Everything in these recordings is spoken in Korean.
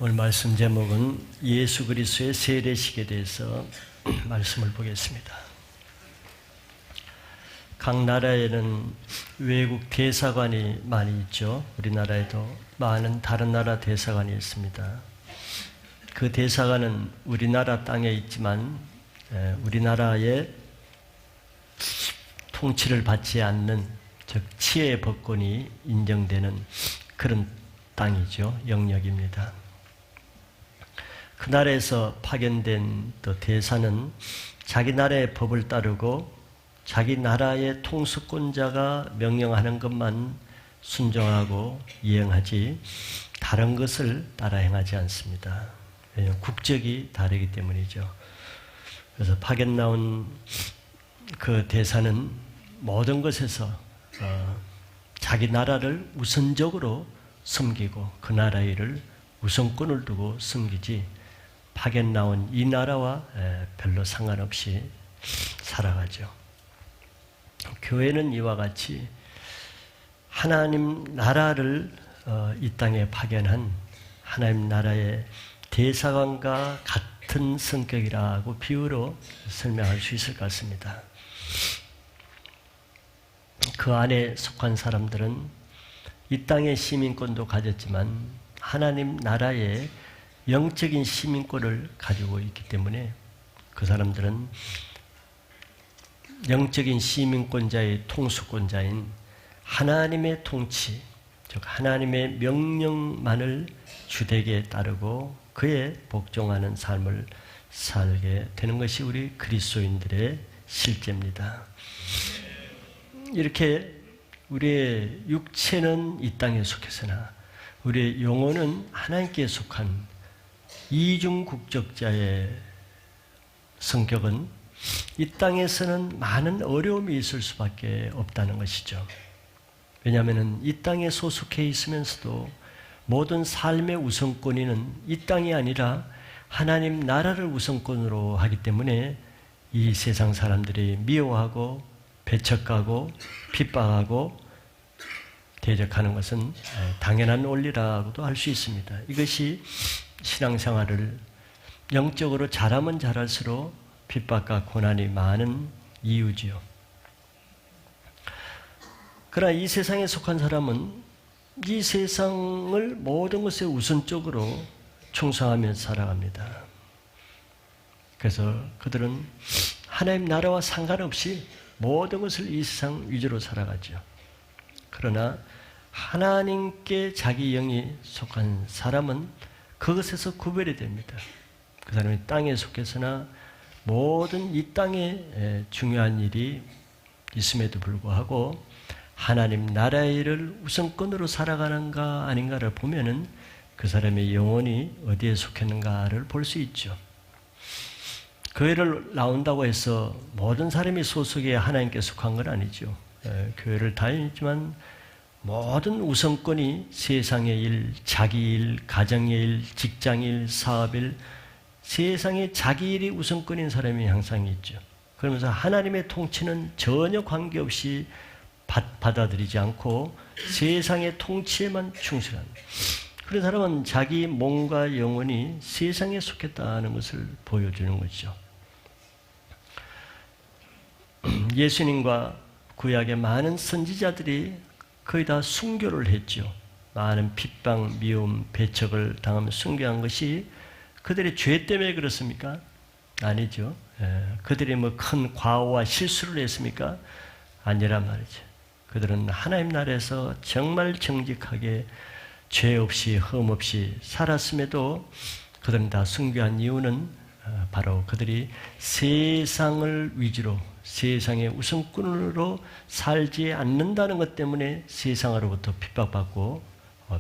오늘 말씀 제목은 예수 그리스도의 세례식에 대해서 말씀을 보겠습니다. 각 나라에는 외국 대사관이 많이 있죠. 우리나라에도 많은 다른 나라 대사관이 있습니다. 그 대사관은 우리나라 땅에 있지만 우리나라의 통치를 받지 않는, 즉 치해 법권이 인정되는 그런 땅이죠. 영역입니다. 그 나라에서 파견된 또 대사는 자기 나라의 법을 따르고 자기 나라의 통수권자가 명령하는 것만 순종하고 이행하지 다른 것을 따라 행하지 않습니다. 왜냐하면 국적이 다르기 때문이죠. 그래서 파견 나온 그 대사는 모든 것에서 자기 나라를 우선적으로 섬기고 그 나라 일을 우선권을 두고 섬기지 파견 나온 이 나라와 별로 상관없이 살아가죠. 교회는 이와 같이 하나님 나라를 이 땅에 파견한 하나님 나라의 대사관과 같은 성격이라고 비유로 설명할 수 있을 것 같습니다. 그 안에 속한 사람들은 이 땅의 시민권도 가졌지만 하나님 나라의 영적인 시민권을 가지고 있기 때문에 그 사람들은 영적인 시민권자의 통수권자인 하나님의 통치, 즉 하나님의 명령만을 주되게 따르고 그에 복종하는 삶을 살게 되는 것이 우리 그리스도인들의 실제입니다. 이렇게 우리의 육체는 이 땅에 속해서나 우리의 영혼은 하나님께 속한 이중 국적자의 성격은 이 땅에서는 많은 어려움이 있을 수밖에 없다는 것이죠. 왜냐하면 이 땅에 소속해 있으면서도 모든 삶의 우선권위는 이 땅이 아니라 하나님 나라를 우선권으로 하기 때문에 이 세상 사람들이 미워하고 배척하고 핍박하고 대적하는 것은 당연한 원리라고도 할 수 있습니다. 이것이 신앙생활을 영적으로 잘하면 잘할수록 핍박과 고난이 많은 이유지요. 그러나 이 세상에 속한 사람은 이 세상을 모든 것에 우선적으로 충성하며 살아갑니다. 그래서 그들은 하나님 나라와 상관없이 모든 것을 이 세상 위주로 살아가죠. 그러나 하나님께 자기 영이 속한 사람은 그것에서 구별이 됩니다. 그 사람이 땅에 속해서나 모든 이 땅에 중요한 일이 있음에도 불구하고 하나님 나라의 일을 우선권으로 살아가는가 아닌가를 보면은 그 사람의 영혼이 어디에 속했는가를 볼 수 있죠. 교회를 나온다고 해서 모든 사람이 소속이 하나님께 속한 건 아니죠. 교회를 다니지만 모든 우선권이 세상의 일, 자기 일, 가정의 일, 직장 일, 사업 일, 세상의 자기 일이 우선권인 사람이 항상 있죠. 그러면서 하나님의 통치는 전혀 관계없이 받아들이지 않고 세상의 통치에만 충실한 그런 사람은 자기 몸과 영혼이 세상에 속했다는 것을 보여주는 것이죠. 예수님과 구약의 많은 선지자들이 거의 다 순교를 했죠. 많은 핍박, 미움, 배척을 당하며 순교한 것이 그들의 죄 때문에 그렇습니까? 아니죠. 그들이 뭐 큰 과오와 실수를 했습니까? 아니란 말이죠. 그들은 하나님 나라에서 정말 정직하게 죄 없이 흠 없이 살았음에도 그들은 다 순교한 이유는 바로 그들이 세상을 위주로 세상의 우선권으로 살지 않는다는 것 때문에 세상으로부터 핍박받고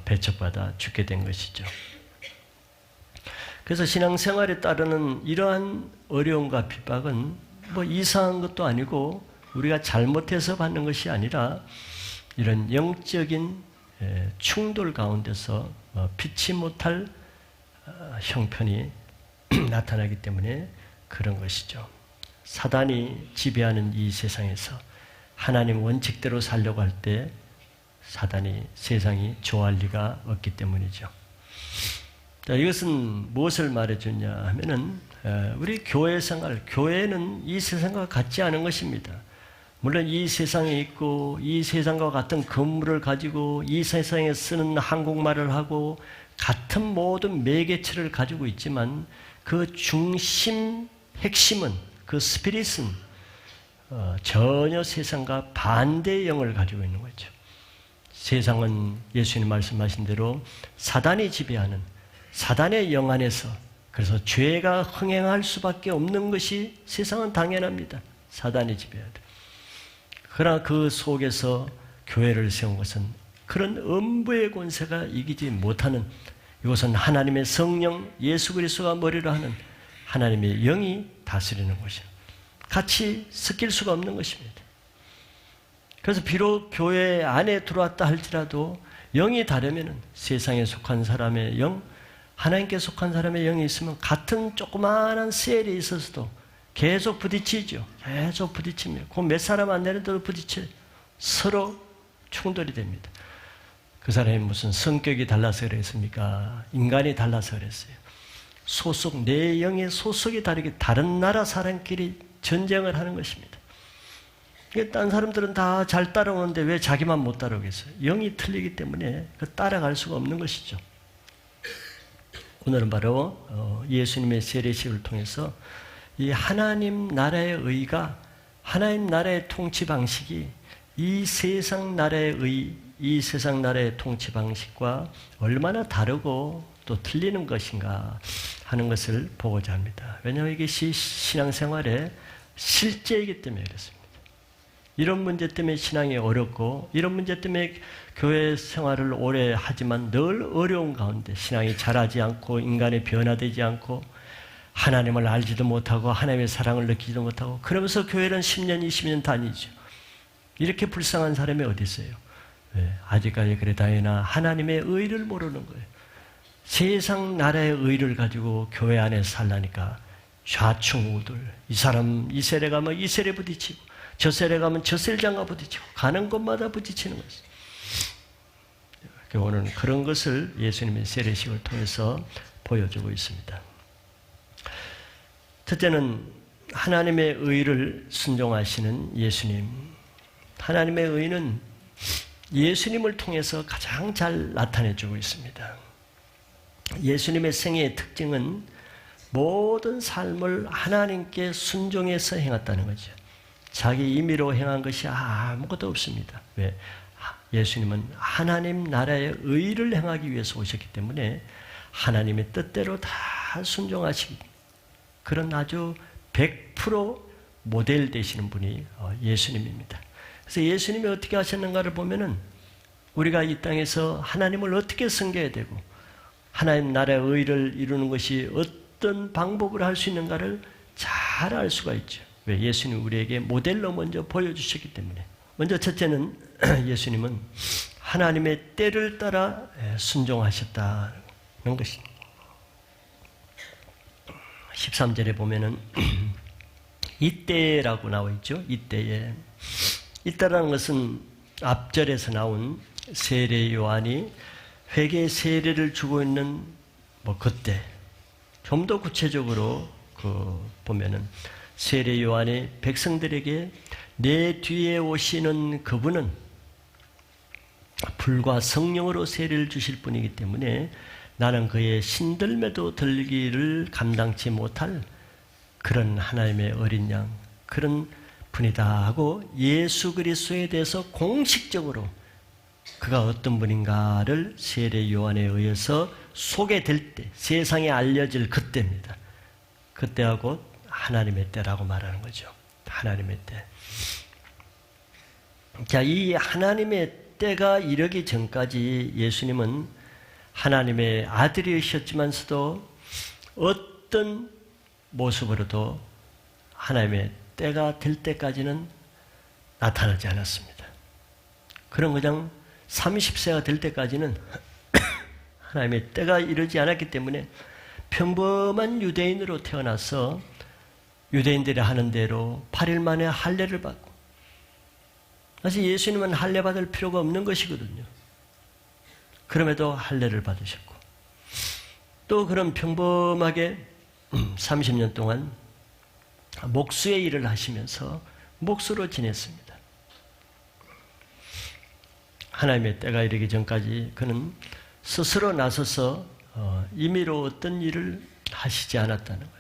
배척받아 죽게 된 것이죠. 그래서 신앙생활에 따르는 이러한 어려움과 핍박은 뭐 이상한 것도 아니고 우리가 잘못해서 받는 것이 아니라 이런 영적인 충돌 가운데서 피치 못할 형편이 나타나기 때문에 그런 것이죠. 사단이 지배하는 이 세상에서 하나님 원칙대로 살려고 할 때 사단이 세상이 좋아할 리가 없기 때문이죠. 자, 이것은 무엇을 말해주냐 하면은 우리 교회 생활, 교회는 이 세상과 같지 않은 것입니다. 물론 이 세상에 있고 이 세상과 같은 건물을 가지고 이 세상에 쓰는 한국말을 하고 같은 모든 매개체를 가지고 있지만 그 중심, 핵심은 그 스피릿은 전혀 세상과 반대의 영을 가지고 있는 거죠. 세상은 예수님 말씀하신 대로 사단이 지배하는 사단의 영 안에서, 그래서 죄가 흥행할 수밖에 없는 것이 세상은 당연합니다. 사단이 지배하되. 그러나 그 속에서 교회를 세운 것은 그런 음부의 권세가 이기지 못하는, 이것은 하나님의 성령 예수 그리스도가 머리로 하는 하나님의 영이 다스리는 곳이에요. 같이 섞일 수가 없는 것입니다. 그래서 비록 교회 안에 들어왔다 할지라도 영이 다르면 세상에 속한 사람의 영, 하나님께 속한 사람의 영이 있으면 같은 조그마한 셀이 있어서도 계속 부딪히죠. 계속 부딪힙니다. 그 몇 사람 안 되는데도 부딪혀요. 서로 충돌이 됩니다. 그 사람이 무슨 성격이 달라서 그랬습니까? 인간이 달라서 그랬어요. 소속, 내 영의 소속이 다르게 다른 나라 사람끼리 전쟁을 하는 것입니다. 딴 사람들은 다 잘 따라오는데 왜 자기만 못 따라오겠어요? 영이 틀리기 때문에 따라갈 수가 없는 것이죠. 오늘은 바로 예수님의 세례식을 통해서 이 하나님 나라의 의가, 하나님 나라의 통치 방식이 이 세상 나라의 의, 이 세상 나라의 통치 방식과 얼마나 다르고 또 틀리는 것인가 하는 것을 보고자 합니다. 왜냐하면 이것이 신앙생활의 실제이기 때문에 그렇습니다. 이런 문제 때문에 신앙이 어렵고 이런 문제 때문에 교회 생활을 오래 하지만 늘 어려운 가운데 신앙이 자라지 않고 인간이 변화되지 않고 하나님을 알지도 못하고 하나님의 사랑을 느끼지도 못하고 그러면서 교회는 10년, 20년 다니죠. 이렇게 불쌍한 사람이 어디 있어요? 네, 아직까지 그래 다행이나 하나님의 의를 모르는 거예요. 세상 나라의 의를 가지고 교회 안에 살라니까 좌충우돌, 이 사람 이 세례 가면 이 세례 부딪히고 저 세례 가면 저 셀장과 부딪히고 가는 곳마다 부딪히는 것이죠. 오늘은 그런 것을 예수님의 세례식을 통해서 보여주고 있습니다. 첫째는 하나님의 의를 순종하시는 예수님. 하나님의 의는 예수님을 통해서 가장 잘 나타내주고 있습니다. 예수님의 생애의 특징은 모든 삶을 하나님께 순종해서 행했다는 거죠. 자기 임의로 행한 것이 아무것도 없습니다. 왜? 예수님은 하나님 나라의 의를 행하기 위해서 오셨기 때문에 하나님의 뜻대로 다 순종하신 그런 아주 100% 모델 되시는 분이 예수님입니다. 그래서 예수님이 어떻게 하셨는가를 보면은 우리가 이 땅에서 하나님을 어떻게 섬겨야 되고 하나님 나라의 의를 이루는 것이 어떤 방법으로 할 수 있는가를 잘 알 수가 있죠. 왜? 예수님이 우리에게 모델로 먼저 보여주셨기 때문에. 먼저 첫째는 예수님은 하나님의 때를 따라 순종하셨다는 것입니다. 13절에 보면은 이때라고 나와 있죠. 이때에. 이때라는 것은 앞절에서 나온 세례 요한이 회개 세례를 주고 있는 그때 좀 더 구체적으로 보면은 세례 요한이 백성들에게 내 뒤에 오시는 그분은 불과 성령으로 세례를 주실 분이기 때문에 나는 그의 신들매도 들기를 감당치 못할 그런 하나님의 어린 양, 그런 분이다 하고 예수 그리스도에 대해서 공식적으로 그가 어떤 분인가를 세례 요한에 의해서 소개될 때, 세상에 알려질 그때입니다. 그때하고 하나님의 때라고 말하는 거죠. 하나님의 때. 자, 이 하나님의 때가 이르기 전까지 예수님은 하나님의 아들이셨지만서도 어떤 모습으로도 하나님의 때가 될 때까지는 나타나지 않았습니다. 그런 그냥 30세가 될 때까지는 하나님의 때가 이르지 않았기 때문에 평범한 유대인으로 태어나서 유대인들이 하는 대로 8일 만에 할례를 받고, 사실 예수님은 할례 받을 필요가 없는 것이거든요. 그럼에도 할례를 받으셨고 또 그런 평범하게 30년 동안 목수의 일을 하시면서 목수로 지냈습니다. 하나님의 때가 이르기 전까지 그는 스스로 나서서 임의로 어떤 일을 하시지 않았다는 거예요.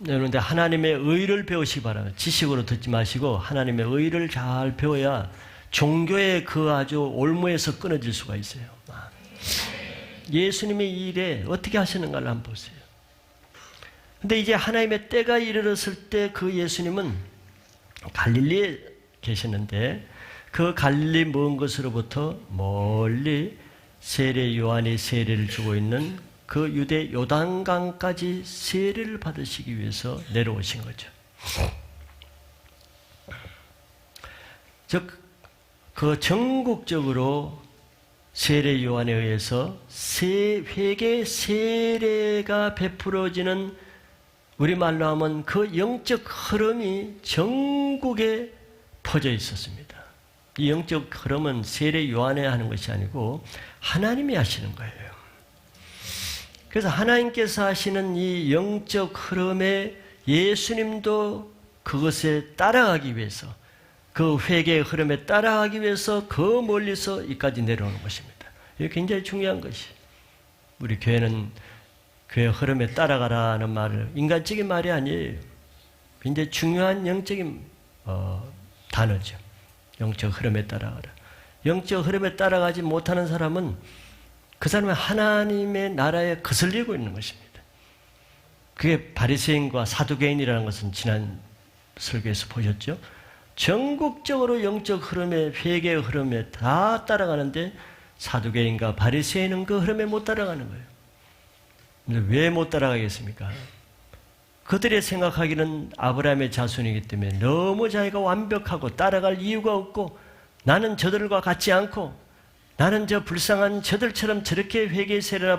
그런데 하나님의 의를 배우시기 바랍니다. 지식으로 듣지 마시고 하나님의 의를 잘 배워야 종교의 그 아주 올무에서 끊어질 수가 있어요. 예수님의 일에 어떻게 하시는가를 한번 보세요. 근데 이제 하나님의 때가 이르렀을 때 그 예수님은 갈릴리에 계시는데 그 갈릴리 먼 곳으로부터 멀리 세례 요한이 세례를 주고 있는 그 유대 요단강까지 세례를 받으시기 위해서 내려오신 거죠. 즉, 그 전국적으로 세례 요한에 의해서 회개 세례가 베풀어지는 우리말로 하면 그 영적 흐름이 전국에 퍼져 있었습니다. 이 영적 흐름은 세례 요한에 하는 것이 아니고 하나님이 하시는 거예요. 그래서 하나님께서 하시는 이 영적 흐름에 예수님도 그것에 따라가기 위해서, 그 회개의 흐름에 따라가기 위해서 그 멀리서 이까지 내려오는 것입니다. 이게 굉장히 중요한 것이, 우리 교회는 교회 흐름에 따라가라는 말을, 인간적인 말이 아니에요. 굉장히 중요한 영적인 단어죠. 영적 흐름에 따라가라. 영적 흐름에 따라가지 못하는 사람은 그 사람은 하나님의 나라에 거슬리고 있는 것입니다. 그게 바리새인과 사두개인이라는 것은 지난 설교에서 보셨죠? 전국적으로 영적 흐름에, 회개의 흐름에 다 따라가는데 사두개인과 바리새인은 그 흐름에 못 따라가는 거예요. 왜 못 따라가겠습니까? 그들의 생각하기는 아브라함의 자손이기 때문에 너무 자기가 완벽하고 따라갈 이유가 없고, 나는 저들과 같지 않고 나는 저 불쌍한 저들처럼 저렇게 회개 세례나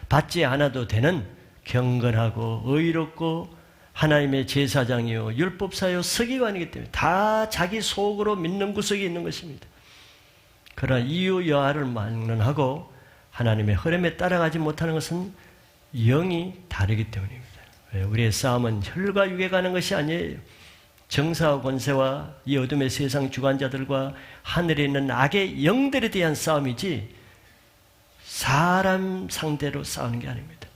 받지 않아도 되는 경건하고 의롭고 하나님의 제사장이요 율법사요 서기관이기 때문에 다 자기 속으로 믿는 구석이 있는 것입니다. 그러나 이유 여하를 막론하고 하나님의 흐름에 따라가지 못하는 것은 영이 다르기 때문입니다. 우리의 싸움은 혈과 육에 가는 것이 아니에요. 정사와 권세와 이 어둠의 세상 주관자들과 하늘에 있는 악의 영들에 대한 싸움이지 사람 상대로 싸우는 게 아닙니다.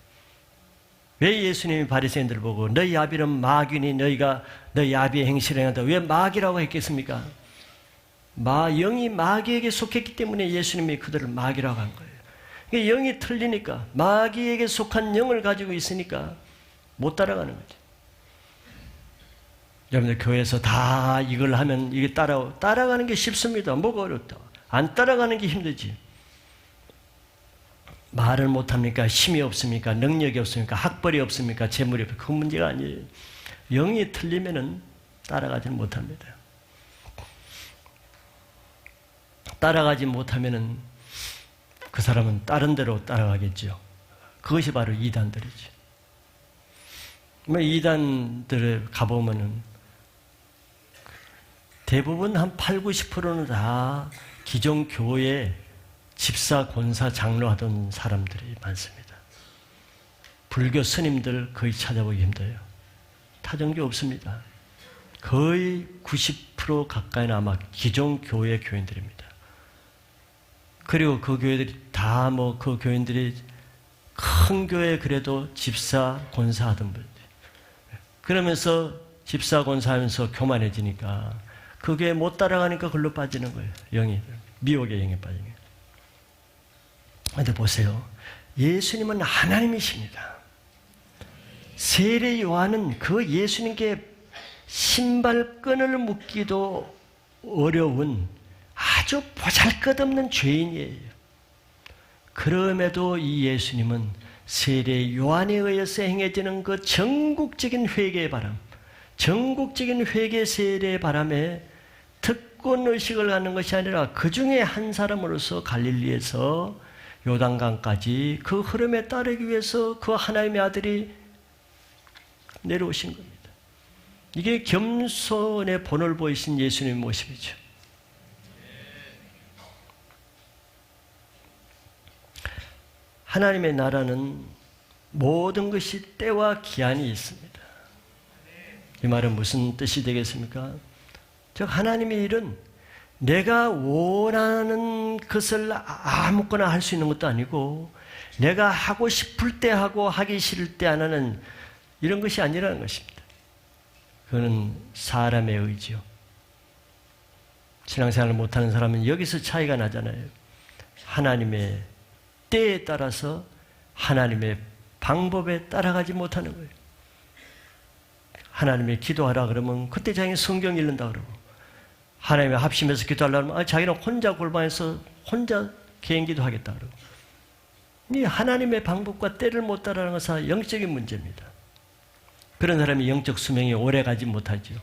왜 예수님이 바리새인들을 보고 너희 아비는 마귀니 너희가 너희 아비의 행실을 행한다, 왜 마귀라고 했겠습니까? 영이 마귀에게 속했기 때문에 예수님이 그들을 마귀라고 한 거예요. 그러니까 영이 틀리니까, 마귀에게 속한 영을 가지고 있으니까 못 따라가는 거죠. 여러분들 교회에서 다 이걸 하면 이게 따라가는 게 쉽습니다. 뭐가 어렵다. 안 따라가는 게 힘들지. 말을 못합니까? 힘이 없습니까? 능력이 없습니까? 학벌이 없습니까? 재물이 없습니까? 그 문제가 아니에요. 영이 틀리면은 따라가지 못합니다. 따라가지 못하면은 그 사람은 다른 데로 따라가겠죠. 그것이 바로 이단들이죠. 이단들을 가보면은 대부분 한 8, 90%는 다 기존 교회 집사, 권사, 장로 하던 사람들이 많습니다. 불교 스님들 거의 찾아보기 힘들어요. 타종교 없습니다. 거의 90% 가까이는 아마 기존 교회 교인들입니다. 그리고 그 교회들이 다 그 교인들이 큰 교회 그래도 집사, 권사 하던 분들. 그러면서 집사, 권사 하면서 교만해지니까 그 교회 못 따라가니까 글로 빠지는 거예요. 영이. 미혹의 영에 빠지는 거예요. 그런데 보세요. 예수님은 하나님이십니다. 세례 요한은 그 예수님께 신발끈을 묶기도 어려운 아주 보잘것없는 죄인이에요. 그럼에도 이 예수님은 세례 요한에 의해서 행해지는 그 전국적인 회개의 바람, 전국적인 회개 세례의 바람에 특권의식을 갖는 것이 아니라 그 중에 한 사람으로서 갈릴리에서 요단강까지 그 흐름에 따르기 위해서 그 하나님의 아들이 내려오신 겁니다. 이게 겸손의 본을 보이신 예수님의 모습이죠. 하나님의 나라는 모든 것이 때와 기한이 있습니다. 이 말은 무슨 뜻이 되겠습니까? 즉 하나님의 일은 내가 원하는 것을 아무거나 할 수 있는 것도 아니고 내가 하고 싶을 때 하고 하기 싫을 때 안 하는 이런 것이 아니라는 것입니다. 그거는 사람의 의지요. 신앙생활을 못하는 사람은 여기서 차이가 나잖아요. 하나님의 때에 따라서 하나님의 방법에 따라가지 못하는 거예요. 하나님의 기도하라 그러면 그때 자기는 성경 읽는다 그러고, 하나님의 합심해서 기도하려면 자기는 혼자 골방에서 혼자 개인기도 하겠다 그러고, 이 하나님의 방법과 때를 못 따라가는 것은 영적인 문제입니다. 그런 사람이 영적 수명이 오래 가지 못하죠.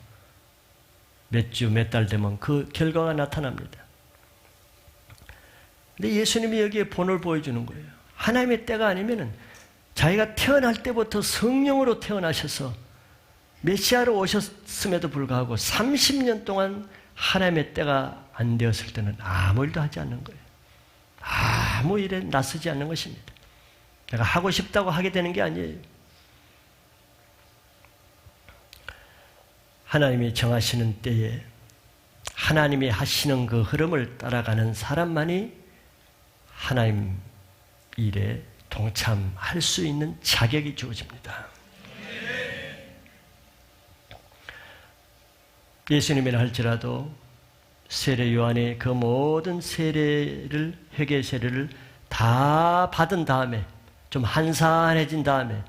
몇 주, 몇 달 되면 그 결과가 나타납니다. 근데 예수님이 여기에 본을 보여주는 거예요. 하나님의 때가 아니면은 자기가 태어날 때부터 성령으로 태어나셔서 메시아로 오셨음에도 불구하고 30년 동안 하나님의 때가 안 되었을 때는 아무 일도 하지 않는 거예요. 아무 일에 나서지 않는 것입니다. 내가 하고 싶다고 하게 되는 게 아니에요. 하나님이 정하시는 때에 하나님이 하시는 그 흐름을 따라가는 사람만이 하나님 일에 동참할 수 있는 자격이 주어집니다. 예수님이라 할지라도 세례 요한의 그 모든 세례를, 회개 세례를 다 받은 다음에, 좀 한산해진 다음에,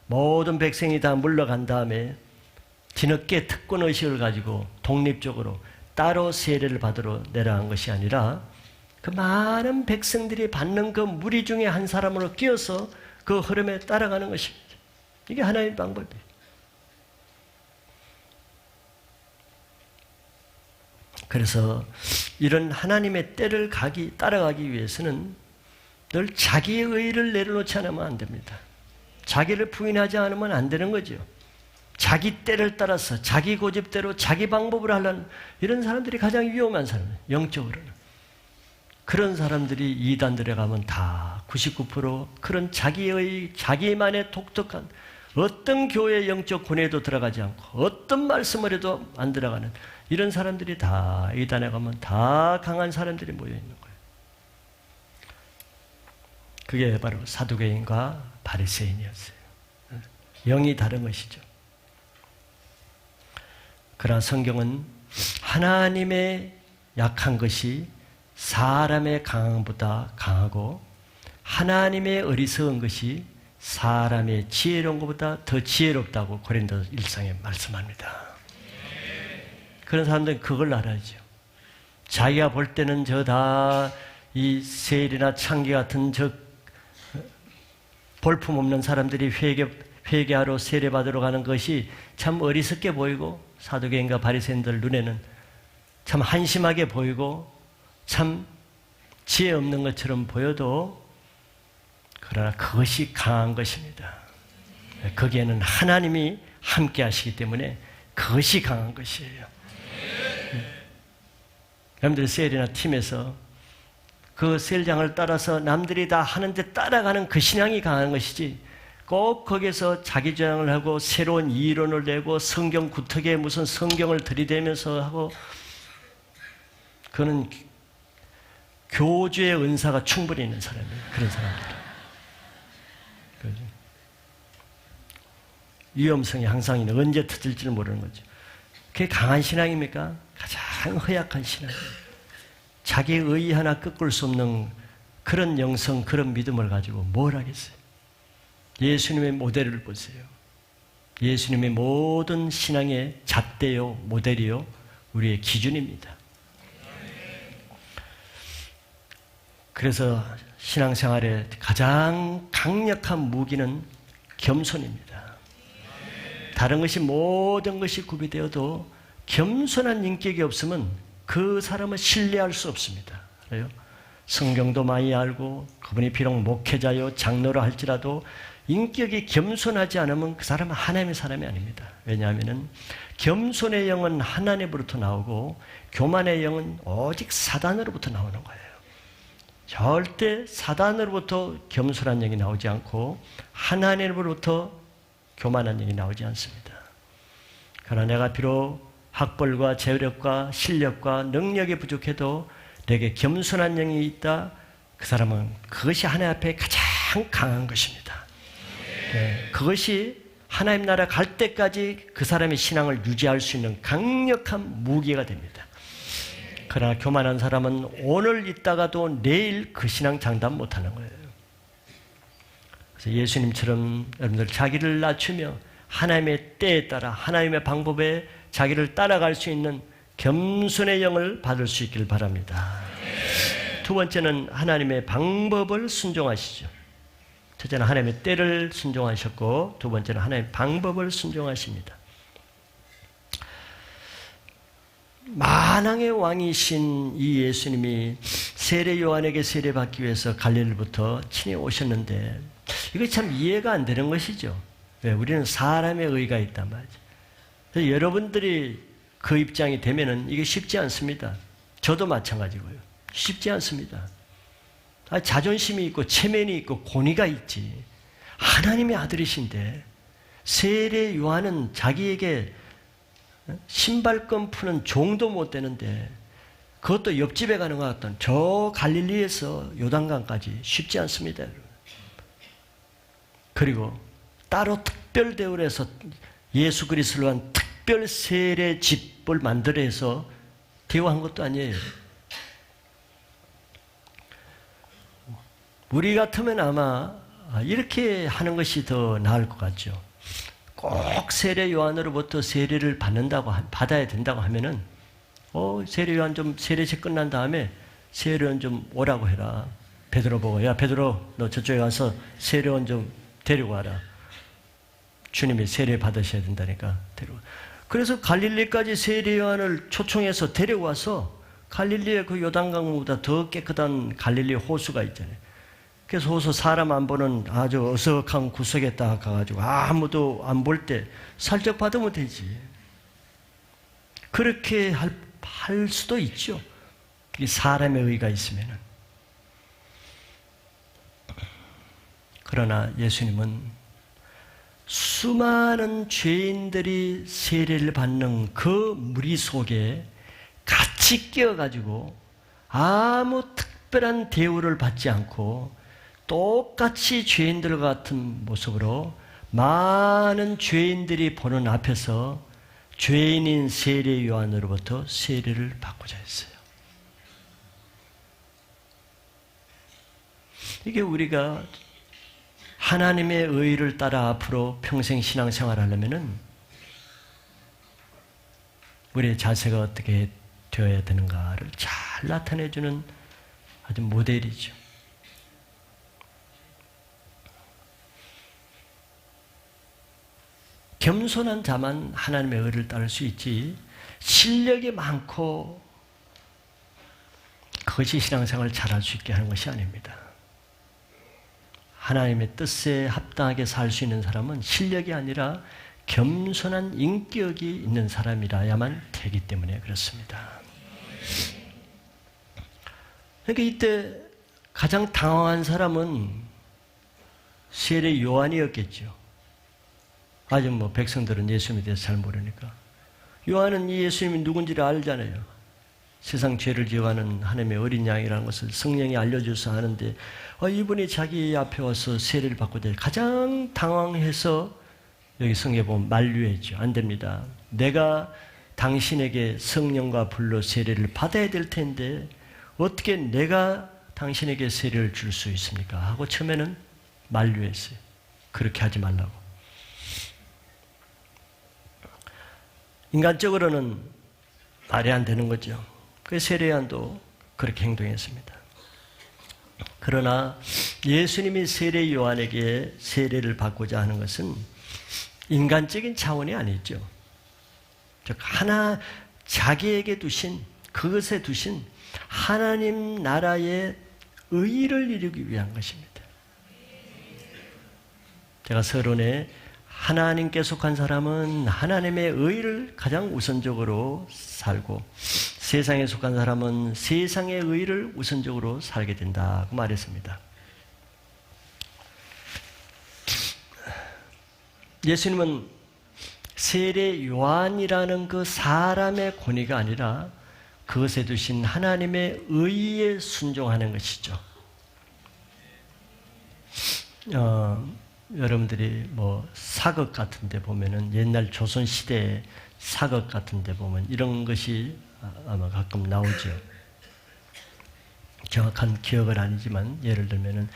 모든 백성이 다 물러간 다음에 뒤늦게 특권 의식을 가지고 독립적으로 따로 세례를 받으러 내려간 것이 아니라 그 많은 백성들이 받는 그 무리 중에 한 사람으로 끼어서 그 흐름에 따라가는 것입니다. 이게 하나님의 방법이에요. 그래서 이런 하나님의 때를 따라가기 위해서는 늘 자기의 의의를 내려놓지 않으면 안 됩니다. 자기를 부인하지 않으면 안 되는 거죠. 자기 때를 따라서 자기 고집대로 자기 방법으로 하려는 이런 사람들이 가장 위험한 사람이에요. 영적으로는. 그런 사람들이 이단들에 가면 다 99% 그런 자기만의 독특한 어떤 교회의 영적 군에도 들어가지 않고 어떤 말씀을 해도 안 들어가는 이런 사람들이 다 이단에 가면 다 강한 사람들이 모여 있는 거예요. 그게 바로 사두개인과 바리새인이었어요. 영이 다른 것이죠. 그러나 성경은 하나님의 약한 것이 사람의 강함보다 강하고 하나님의 어리석은 것이 사람의 지혜로운 것보다 더 지혜롭다고 고린도 1장에 말씀합니다. 그런 사람들은 그걸 알아야죠. 자기가 볼 때는 저 다 이 세일이나 창기 같은 저 볼품없는 사람들이 회개하러 세례받으러 가는 것이 참 어리석게 보이고 사두개인과 바리새인들 눈에는 참 한심하게 보이고 참 지혜 없는 것처럼 보여도 그러나 그것이 강한 것입니다. 거기에는 하나님이 함께 하시기 때문에 그것이 강한 것이에요. 여러분들 셀이나 팀에서 그 셀장을 따라서 남들이 다 하는데 따라가는 그 신앙이 강한 것이지 꼭 거기서 자기 주장을 하고 새로운 이론을 내고 성경 구석에 무슨 성경을 들이대면서 하고 그는 교주의 은사가 충분히 있는 사람이에요. 그런 사람들. 위험성이 항상 있는, 언제 터질지를 모르는 거죠. 그게 강한 신앙입니까? 가장 허약한 신앙이에요. 자기의 의 하나 꺾을 수 없는 그런 영성, 그런 믿음을 가지고 뭘 하겠어요? 예수님의 모델을 보세요. 예수님의 모든 신앙의 잣대요, 모델이요, 우리의 기준입니다. 그래서 신앙생활의 가장 강력한 무기는 겸손입니다. 다른 것이 모든 것이 구비되어도 겸손한 인격이 없으면 그 사람을 신뢰할 수 없습니다. 그래요? 성경도 많이 알고 그분이 비록 목회자요 장로라 할지라도 인격이 겸손하지 않으면 그 사람은 하나님의 사람이 아닙니다. 왜냐하면 겸손의 영은 하나님으로부터 나오고 교만의 영은 오직 사단으로부터 나오는 거예요. 절대 사단으로부터 겸손한 영이 나오지 않고 하나님으로부터 교만한 영이 나오지 않습니다. 그러나 내가 비록 학벌과 재력과 실력과 능력이 부족해도 내게 겸손한 영이 있다. 그 사람은 그것이 하나님 앞에 가장 강한 것입니다. 네, 그것이 하나님 나라 갈 때까지 그 사람의 신앙을 유지할 수 있는 강력한 무기가 됩니다. 그러나 교만한 사람은 오늘 있다가도 내일 그 신앙 장담 못하는 거예요. 그래서 예수님처럼 여러분들 자기를 낮추며 하나님의 때에 따라 하나님의 방법에 자기를 따라갈 수 있는 겸손의 영을 받을 수 있길 바랍니다. 두 번째는 하나님의 방법을 순종하시죠. 첫째는 하나님의 때를 순종하셨고 두 번째는 하나님의 방법을 순종하십니다. 만왕의 왕이신 이 예수님이 세례 요한에게 세례받기 위해서 갈릴리부터 친히 오셨는데 이거 참 이해가 안 되는 것이죠. 왜? 우리는 사람의 의가 있단 말이죠. 여러분들이 그 입장이 되면은 이게 쉽지 않습니다. 저도 마찬가지고요. 쉽지 않습니다. 자존심이 있고 체면이 있고 권위가 있지. 하나님의 아들이신데 세례 요한은 자기에게 신발끈 푸는 종도 못 되는데 그것도 옆집에 가는 것 같던 저 갈릴리에서 요단강까지 쉽지 않습니다. 그리고 따로 특별 대우를 해서 예수 그리스도를 위한 특별 세례 집을 만들어 해서 대우한 것도 아니에요. 우리 같으면 아마 이렇게 하는 것이 더 나을 것 같죠. 꼭 세례 요한으로부터 세례를 받아야 된다고 하면은, 세례 요한 좀 세례식 끝난 다음에 세례 요한 좀 오라고 해라. 베드로 보고, 야, 베드로, 너 저쪽에 가서 세례 요한 좀 데리고 와라. 주님이 세례 받으셔야 된다니까, 데리고. 그래서 갈릴리까지 세례 요한을 초청해서 데려와서 갈릴리의 그 요단강보다 더 깨끗한 갈릴리 호수가 있잖아요. 그래서 호수 사람 안 보는 아주 어석한 구석에 딱 가가지고 아무도 안 볼 때 살짝 받으면 되지. 그렇게 할 수도 있죠. 이 사람의 의가 있으면은. 그러나 예수님은 수많은 죄인들이 세례를 받는 그 무리 속에 같이 끼어가지고 아무 특별한 대우를 받지 않고 똑같이 죄인들 같은 모습으로 많은 죄인들이 보는 앞에서 죄인인 세례 요한으로부터 세례를 받고자 했어요. 이게 우리가 하나님의 의를 따라 앞으로 평생 신앙생활을 하려면은 우리의 자세가 어떻게 되어야 되는가를 잘 나타내주는 아주 모델이죠. 겸손한 자만 하나님의 의를 따를 수 있지 실력이 많고 그것이 신앙생활을 잘할 수 있게 하는 것이 아닙니다. 하나님의 뜻에 합당하게 살 수 있는 사람은 실력이 아니라 겸손한 인격이 있는 사람이라야만 되기 때문에 그렇습니다. 그러니까 이때 가장 당황한 사람은 세례 요한이었겠죠. 아직 백성들은 예수님에 대해서 잘 모르니까. 요한은 이 예수님이 누군지를 알잖아요. 세상 죄를 지어가는 하나님의 어린 양이라는 것을 성령이 알려줘서 아는데 이분이 자기 앞에 와서 세례를 받고자 가장 당황해서 여기 성경에 보면 만류했죠. 안 됩니다. 내가 당신에게 성령과 불로 세례를 받아야 될 텐데 어떻게 내가 당신에게 세례를 줄 수 있습니까? 하고 처음에는 만류했어요. 그렇게 하지 말라고. 인간적으로는 말이 안 되는 거죠. 그 세례 요한도 그렇게 행동했습니다. 그러나 예수님이 세례 요한에게 세례를 받고자 하는 것은 인간적인 차원이 아니죠. 즉 자기에게 두신 그것에 두신 하나님 나라의 의를 이루기 위한 것입니다. 제가 서론에 하나님께 속한 사람은 하나님의 의를 가장 우선적으로 살고 세상에 속한 사람은 세상의 의를 우선적으로 살게 된다고 말했습니다. 예수님은 세례 요한이라는 그 사람의 권위가 아니라 그것에 두신 하나님의 의에 순종하는 것이죠. 여러분들이 뭐 사극 같은 데 보면은 옛날 조선 시대의 사극 같은 데 보면 이런 것이 아마 가끔 나오죠. 정확한 기억은 아니지만 예를 들면은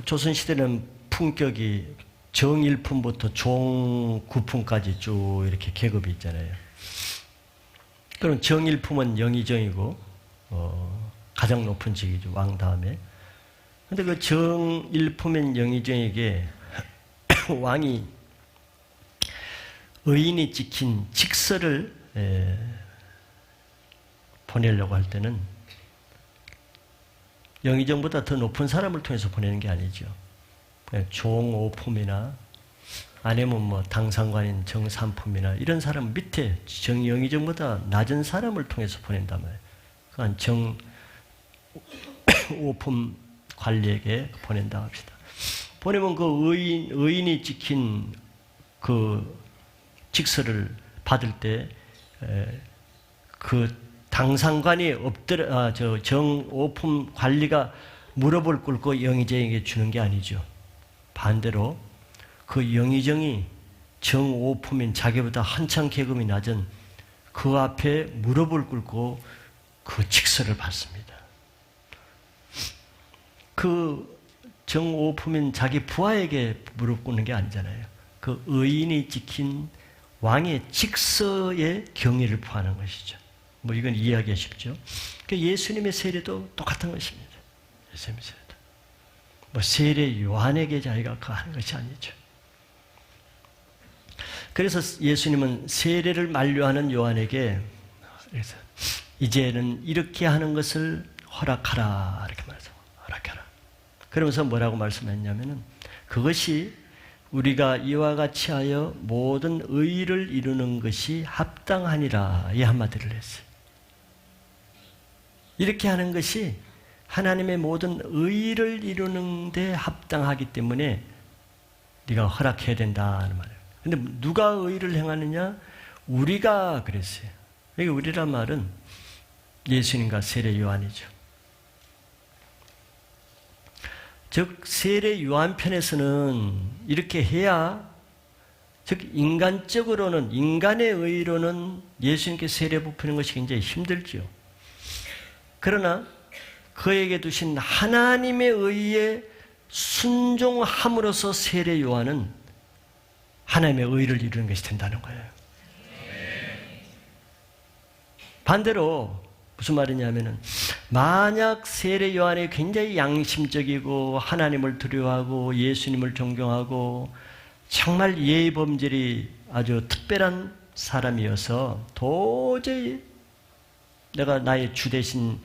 조선 시대는 품격이 정일품부터 종구품까지 쭉 이렇게 계급이 있잖아요. 그럼 정일품은 영의정이고 가장 높은 직이죠. 왕 다음에. 근데 그 정일품인 영의정에게 왕이 의인이 찍힌 직서를 보내려고 할 때는 영의정보다 더 높은 사람을 통해서 보내는 게 아니죠. 종오품이나 아니면 뭐 당상관인 정삼품이나 이런 사람 밑에 정영의정보다 낮은 사람을 통해서 보낸단 말이에요. 그건 정오품 관리에게 보낸다 합시다. 보내면 그 의인이 찍힌 그 직서를 받을 때 그 당상관이 정오품 관리가 무릎을 꿇고 영의정에게 주는 게 아니죠. 반대로 그 영의정이 정오품인 자기보다 한참 계급이 낮은 그 앞에 무릎을 꿇고 그 직서를 받습니다. 그 정오품인 자기 부하에게 무릎 꿇는 게 아니잖아요. 그 의인이 찍힌 왕의 직서에 경의를 표하는 것이죠. 뭐 이건 이해하기가 쉽죠. 예수님의 세례도 똑같은 것입니다. 예수님의 세례도. 뭐 세례 요한에게 자기가 하는 것이 아니죠. 그래서 예수님은 세례를 만류하는 요한에게 그래서 이제는 이렇게 하는 것을 허락하라 이렇게 말해서 허락하라. 그러면서 뭐라고 말씀했냐면은 그것이 우리가 이와 같이 하여 모든 의를 이루는 것이 합당하니라 이 한마디를 했어요. 이렇게 하는 것이 하나님의 모든 의를 이루는 데 합당하기 때문에 네가 허락해야 된다는 말이에요. 근데 누가 의를 행하느냐? 우리가 그랬어요. 여기 우리란 말은 예수님과 세례 요한이죠. 즉 세례 요한편에서는 이렇게 해야 즉 인간적으로는 인간의 의로는 예수님께 세례 베푸는 것이 굉장히 힘들죠. 그러나 그에게 두신 하나님의 의에 순종함으로써 세례 요한은 하나님의 의를 이루는 것이 된다는 거예요. 반대로 무슨 말이냐면은 만약 세례 요한이 굉장히 양심적이고 하나님을 두려워하고 예수님을 존경하고 정말 예의 범절이 아주 특별한 사람이어서 도저히 내가 나의 주 대신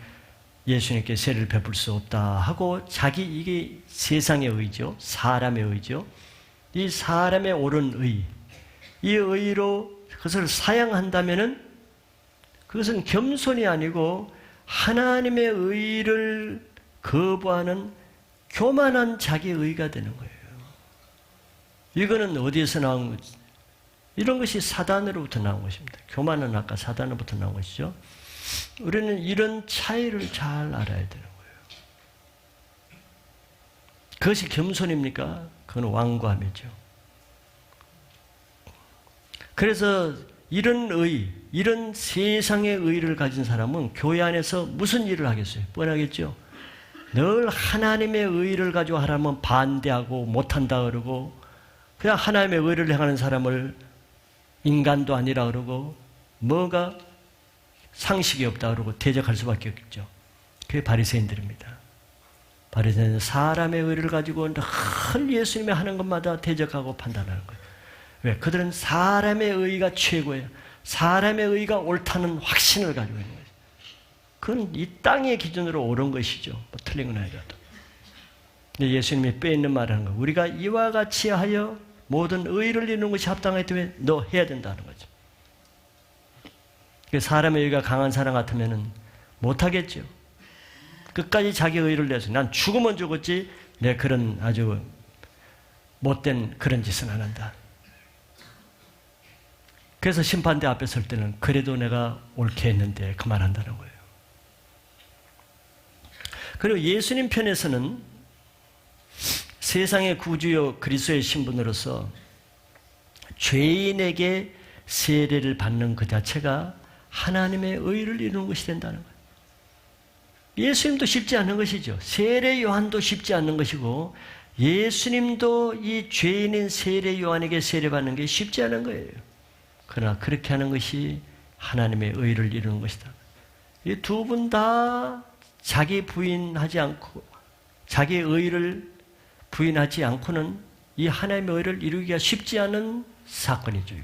예수님께 세례를 베풀 수 없다 하고 자기 이게 세상의 의죠. 사람의 의죠. 이 사람의 옳은 의, 이 의로 그것을 사양한다면은 그것은 겸손이 아니고 하나님의 의를 거부하는 교만한 자기의 의가 되는 거예요. 이거는 어디에서 나온 거지? 이런 것이 사단으로부터 나온 것입니다. 교만은 아까 사단으로부터 나온 것이죠. 우리는 이런 차이를 잘 알아야 되는 거예요. 그것이 겸손입니까? 그건 완고함이죠. 그래서 이런 의, 이런 세상의 의를 가진 사람은 교회 안에서 무슨 일을 하겠어요? 뻔하겠죠? 늘 하나님의 의를 가지고 하라면 반대하고 못한다 그러고 그냥 하나님의 의를 행하는 사람을 인간도 아니라 그러고 뭐가 상식이 없다 그러고 대적할 수밖에 없죠. 그게 바리새인들입니다. 바리새인은 사람의 의를 가지고 늘 예수님이 하는 것마다 대적하고 판단하는 거예요. 왜? 그들은 사람의 의가 최고예요. 사람의 의가 옳다는 확신을 가지고 있는 거예요. 그건 이 땅의 기준으로 옳은 것이죠. 뭐 틀린 건 아니라도. 근데 예수님이 빼있는 말을 하는 거예요. 우리가 이와 같이 하여 모든 의를 이루는 것이 합당하기 때문에 너 해야 된다는 거죠. 사람의 의가 강한 사람 같으면 못하겠죠. 끝까지 자기 의를 내서 난 죽으면 죽었지 내 그런 아주 못된 그런 짓은 안 한다. 그래서 심판대 앞에 설 때는 그래도 내가 옳게 했는데 그만한다는 거예요. 그리고 예수님 편에서는 세상의 구주요 그리스도의 신분으로서 죄인에게 세례를 받는 그 자체가 하나님의 의를 이루는 것이 된다는 거예요. 예수님도 쉽지 않은 것이죠. 세례 요한도 쉽지 않는 것이고 예수님도 이 죄인인 세례 요한에게 세례받는 게 쉽지 않은 거예요. 그러나 그렇게 하는 것이 하나님의 의를 이루는 것이다. 이 두 분 다 자기 부인하지 않고 자기의 의를 부인하지 않고는 이 하나님의 의를 이루기가 쉽지 않은 사건이죠.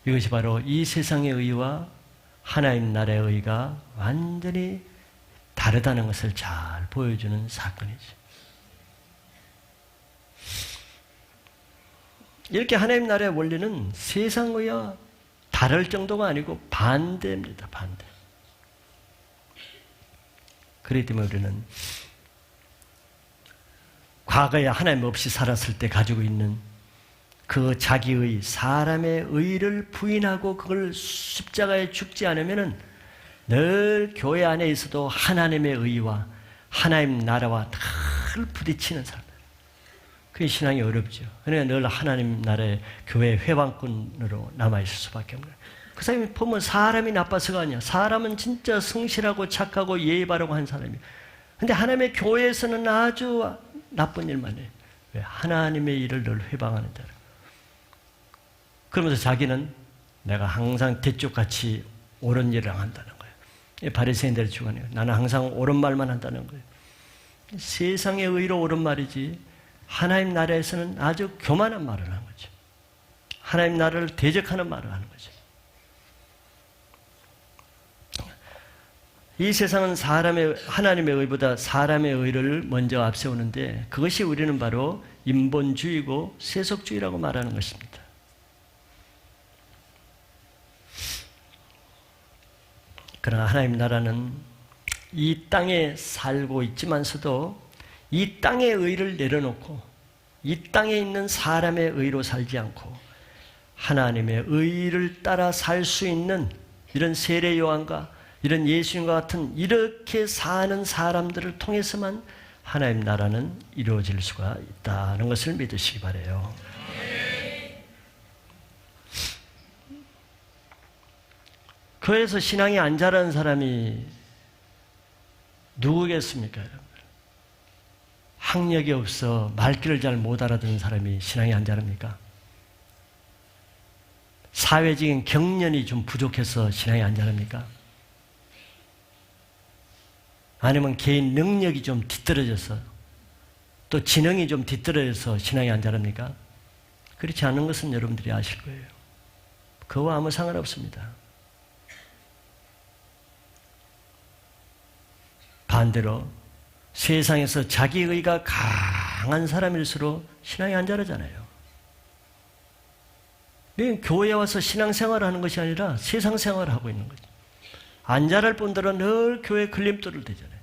이것이 바로 이 세상의 의와 하나님 나라의 의가 완전히 다르다는 것을 잘 보여주는 사건이죠. 이렇게 하나님 나라의 원리는 세상 의와 다를 정도가 아니고 반대입니다. 반대. 그렇기 때문에 우리는 과거에 하나님 없이 살았을 때 가지고 있는 그 자기의 사람의 의를 부인하고 그걸 십자가에 죽지 않으면은 늘 교회 안에 있어도 하나님의 의와 하나님 나라와 늘 부딪히는 사람. 그게 신앙이 어렵죠. 그러니까 늘 하나님 나라의 교회 회방꾼으로 남아있을 수밖에 없는 거예요. 그 사람이 보면 사람이 나빠서가 아니야. 사람은 진짜 성실하고 착하고 예의 바르고 한 사람이에요. 근데 하나님의 교회에서는 아주 나쁜 일만 해요. 왜? 하나님의 일을 늘 회방하는 자라. 그러면서 자기는 내가 항상 대쪽같이 옳은 일을 한다는 거예요. 바리새인들의 주관이에요. 나는 항상 옳은 말만 한다는 거예요. 세상의 의로 옳은 말이지 하나님 나라에서는 아주 교만한 말을 하는 거죠. 하나님 나라를 대적하는 말을 하는 거죠. 이 세상은 하나님의 의보다 사람의 의를 먼저 앞세우는데 그것이 우리는 바로 인본주의고 세속주의라고 말하는 것입니다. 그러나 하나님 나라는 이 땅에 살고 있지만서도 이 땅의 의를 내려놓고 이 땅에 있는 사람의 의로 살지 않고 하나님의 의를 따라 살 수 있는 이런 세례 요한과 이런 예수님과 같은 이렇게 사는 사람들을 통해서만 하나님 나라는 이루어질 수가 있다는 것을 믿으시기 바라요. 교회에서 신앙이 안 자라는 사람이 누구겠습니까? 학력이 없어 말귀를 잘 못 알아듣는 사람이 신앙이 안 자랍니까? 사회적인 경련이 좀 부족해서 신앙이 안 자랍니까? 아니면 개인 능력이 좀 뒤떨어져서 또 지능이 좀 뒤떨어져서 신앙이 안 자랍니까? 그렇지 않은 것은 여러분들이 아실 거예요. 그와 아무 상관없습니다. 반대로 세상에서 자기의가 강한 사람일수록 신앙이 안 자라잖아요. 교회에 와서 신앙생활을 하는 것이 아니라 세상 생활을 하고 있는 거죠. 안 자랄 분들은 늘 교회 걸림돌을 대잖아요.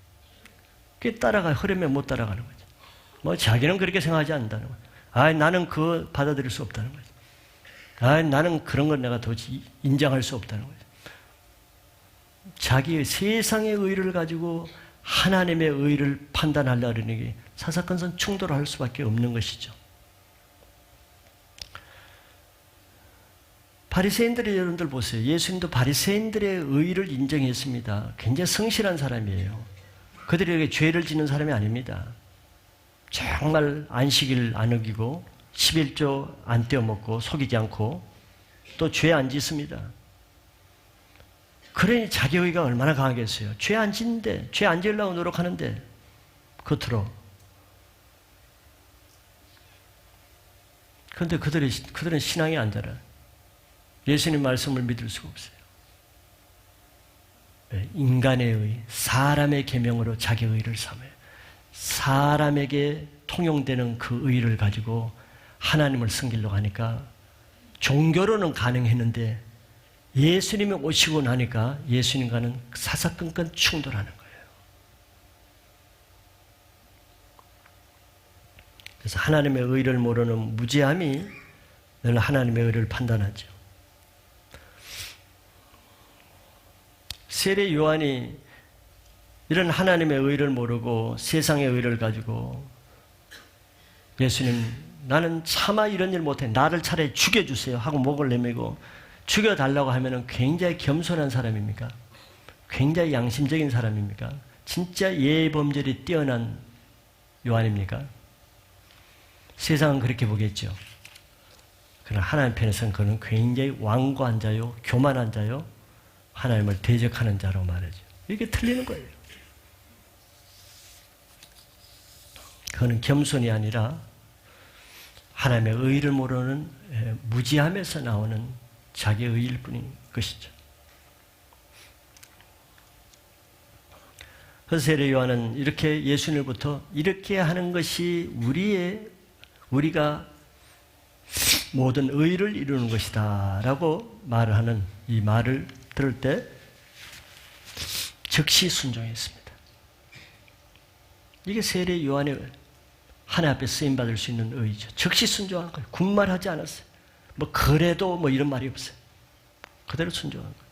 그게 따라가 흐름에 못 따라가는 거죠. 뭐 자기는 그렇게 생각하지 않는다는 거죠. 나는 그거 받아들일 수 없다는 거죠. 나는 그런 건 내가 도저히 인정할 수 없다는 거죠. 자기의 세상의 의를 가지고 하나님의 의를 판단하려는 게 사사건건 충돌할 수밖에 없는 것이죠. 바리새인들의 여러분들 보세요. 예수님도 바리새인들의 의를 인정했습니다. 굉장히 성실한 사람이에요. 그들에게 죄를 짓는 사람이 아닙니다. 정말 안식일 안 어기고 11조 안 떼어먹고 속이지 않고 또 죄 안 짓습니다. 그러니 자기 의가 얼마나 강하겠어요. 죄 안 짓는데, 죄 안 지으려고 노력하는데 겉으로. 그런데 그들은 신앙이 안 자라요. 예수님 말씀을 믿을 수가 없어요. 인간의 의, 사람의 계명으로 자기 의를 삼아요. 사람에게 통용되는 그 의를 가지고 하나님을 섬기려고 하니까 종교로는 가능했는데 예수님이 오시고 나니까 예수님과는 사사건건 충돌하는 거예요. 그래서 하나님의 의를 모르는 무지함이 늘 하나님의 의를 판단하죠. 세례 요한이 이런 하나님의 의를 모르고 세상의 의를 가지고 예수님, 나는 차마 이런 일 못해. 나를 차라리 죽여주세요 하고 목을 내밀고 죽여달라고 하면 굉장히 겸손한 사람입니까? 굉장히 양심적인 사람입니까? 진짜 예의범절이 뛰어난 요한입니까? 세상은 그렇게 보겠죠. 그러나 하나님 편에서는 그는 굉장히 완고한 자요, 교만한 자요, 하나님을 대적하는 자로 말하죠. 이게 틀리는 거예요. 그는 겸손이 아니라 하나님의 의를 모르는 무지함에서 나오는 자기의 의일 뿐인 것이죠. 그래서 세례 요한은 이렇게 예수님으로부터 이렇게 하는 것이 우리가 모든 의를 이루는 것이다 라고 말을 하는 이 말을 들을 때 즉시 순종했습니다. 이게 세례 요한의 하나님 앞에 쓰임받을 수 있는 의죠. 즉시 순종한 거예요. 군말하지 않았어요. 뭐 그래도 뭐 이런 말이 없어요. 그대로 순종한 거예요.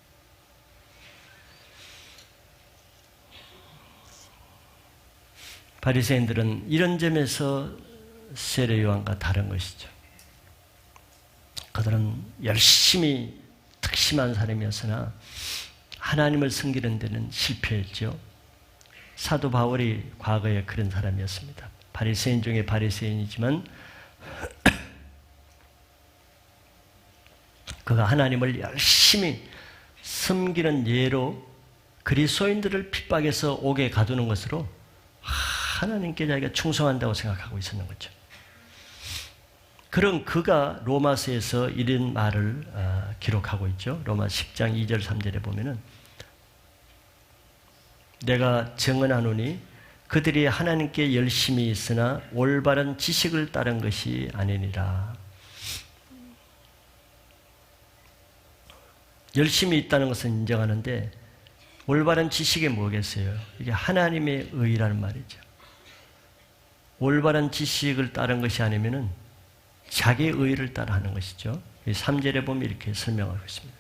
바리새인들은 이런 점에서 세례 요한과 다른 것이죠. 그들은 열심히 특심한 사람이었으나 하나님을 섬기는 데는 실패했죠. 사도 바울이 과거에 그런 사람이었습니다. 바리새인 중에 바리새인이지만 그가 하나님을 열심히 섬기는 예로 그리스도인들을 핍박해서 옥에 가두는 것으로 하나님께 자기가 충성한다고 생각하고 있었는 거죠. 그런 그가 로마서에서 이런 말을 기록하고 있죠. 로마 10장 2절 3절에 보면은 내가 증언하노니 그들이 하나님께 열심히 있으나 올바른 지식을 따른 것이 아니니라. 열심히 있다는 것은 인정하는데 올바른 지식이 뭐겠어요? 이게 하나님의 의라는 말이죠. 올바른 지식을 따른 것이 아니면은 자기의 의를 따라 하는 것이죠. 3절에 보면 이렇게 설명하고 있습니다.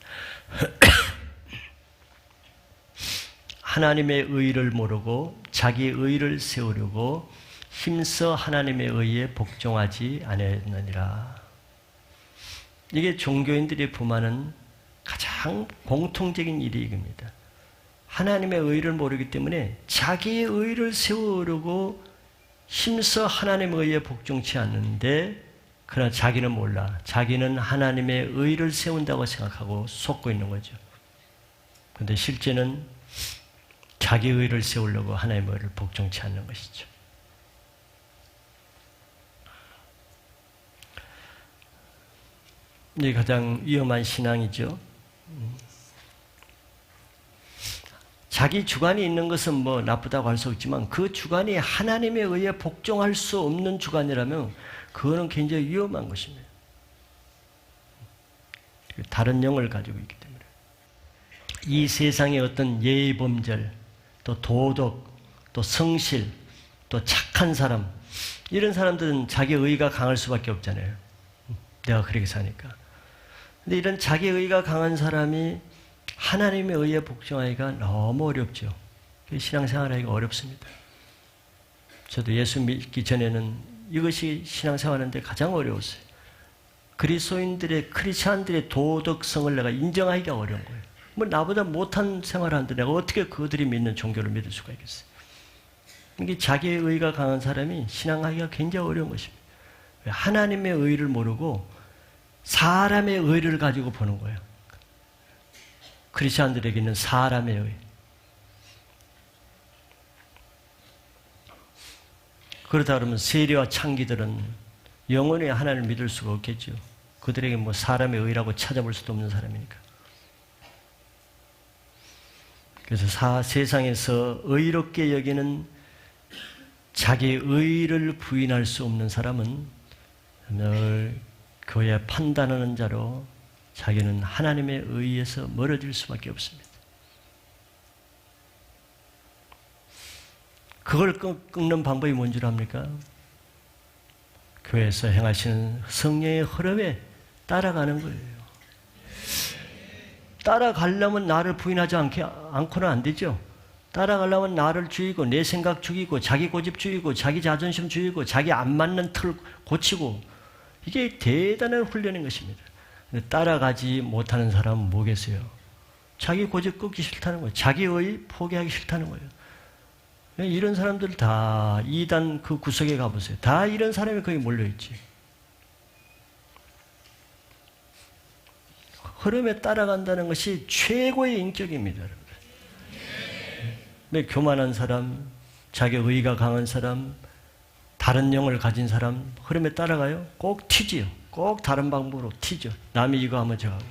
하나님의 의를 모르고 자기의 의를 세우려고 힘써 하나님의 의에 복종하지 아니하였느니라. 이게 종교인들이 범하는 가장 공통적인 일이 이겁니다. 하나님의 의를 모르기 때문에 자기의 의를 세우려고 힘써 하나님의 의에 복종치 않는데 그러나 자기는 몰라. 자기는 하나님의 의를 세운다고 생각하고 속고 있는 거죠. 그런데 실제는 자기 의를 세우려고 하나님의 의를 복종치 않는 것이죠. 이게 가장 위험한 신앙이죠. 자기 주관이 있는 것은 뭐 나쁘다고 할 수 없지만 그 주관이 하나님에 의해 복종할 수 없는 주관이라면 그거는 굉장히 위험한 것입니다. 다른 영을 가지고 있기 때문에. 이 세상의 어떤 예의범절, 또 도덕, 또 성실, 또 착한 사람, 이런 사람들은 자기 의가 강할 수밖에 없잖아요. 내가 그렇게 사니까. 근데 이런 자기 의가 강한 사람이 하나님의 의에 복종하기가 너무 어렵죠. 신앙생활하기가 어렵습니다. 저도 예수 믿기 전에는 이것이 신앙생활하는데 가장 어려웠어요. 그리스도인들의, 크리스찬들의 도덕성을 내가 인정하기가 어려운 거예요. 뭐 나보다 못한 생활하는데 내가 어떻게 그들이 믿는 종교를 믿을 수가 있겠어요. 이게 자기의 의가 강한 사람이 신앙하기가 굉장히 어려운 것입니다. 하나님의 의를 모르고 사람의 의를 가지고 보는 거예요. 크리스찬들에게는 사람의 의. 그러다 그러면 세리와 창기들은 영원히 하나님을 믿을 수가 없겠죠. 그들에게 뭐 사람의 의라고 찾아볼 수도 없는 사람이니까. 그래서 세상에서 의롭게 여기는 자기의 의를 부인할 수 없는 사람은 늘 교회 판단하는 자로 자기는 하나님의 의에서 멀어질 수밖에 없습니다. 그걸 끊는 방법이 뭔 줄 압니까? 교회에서 행하시는 성령의 흐름에 따라가는 거예요. 따라가려면 나를 부인하지 않고는 안 되죠. 따라가려면 나를 죽이고 내 생각 죽이고 자기 고집 죽이고 자기 자존심 죽이고 자기 안 맞는 틀 고치고 이게 대단한 훈련인 것입니다. 따라가지 못하는 사람은 뭐겠어요? 자기 고집 꺾기 싫다는 거예요. 자기의 포기하기 싫다는 거예요. 이런 사람들 다 이단 그 구석에 가보세요. 다 이런 사람이 거기 몰려있지. 흐름에 따라간다는 것이 최고의 인격입니다. 여러분. 교만한 사람, 자기 의가 강한 사람, 다른 영을 가진 사람 흐름에 따라가요? 꼭 튀지요. 꼭 다른 방법으로 튀죠. 남이 이거 하면 저거 하고.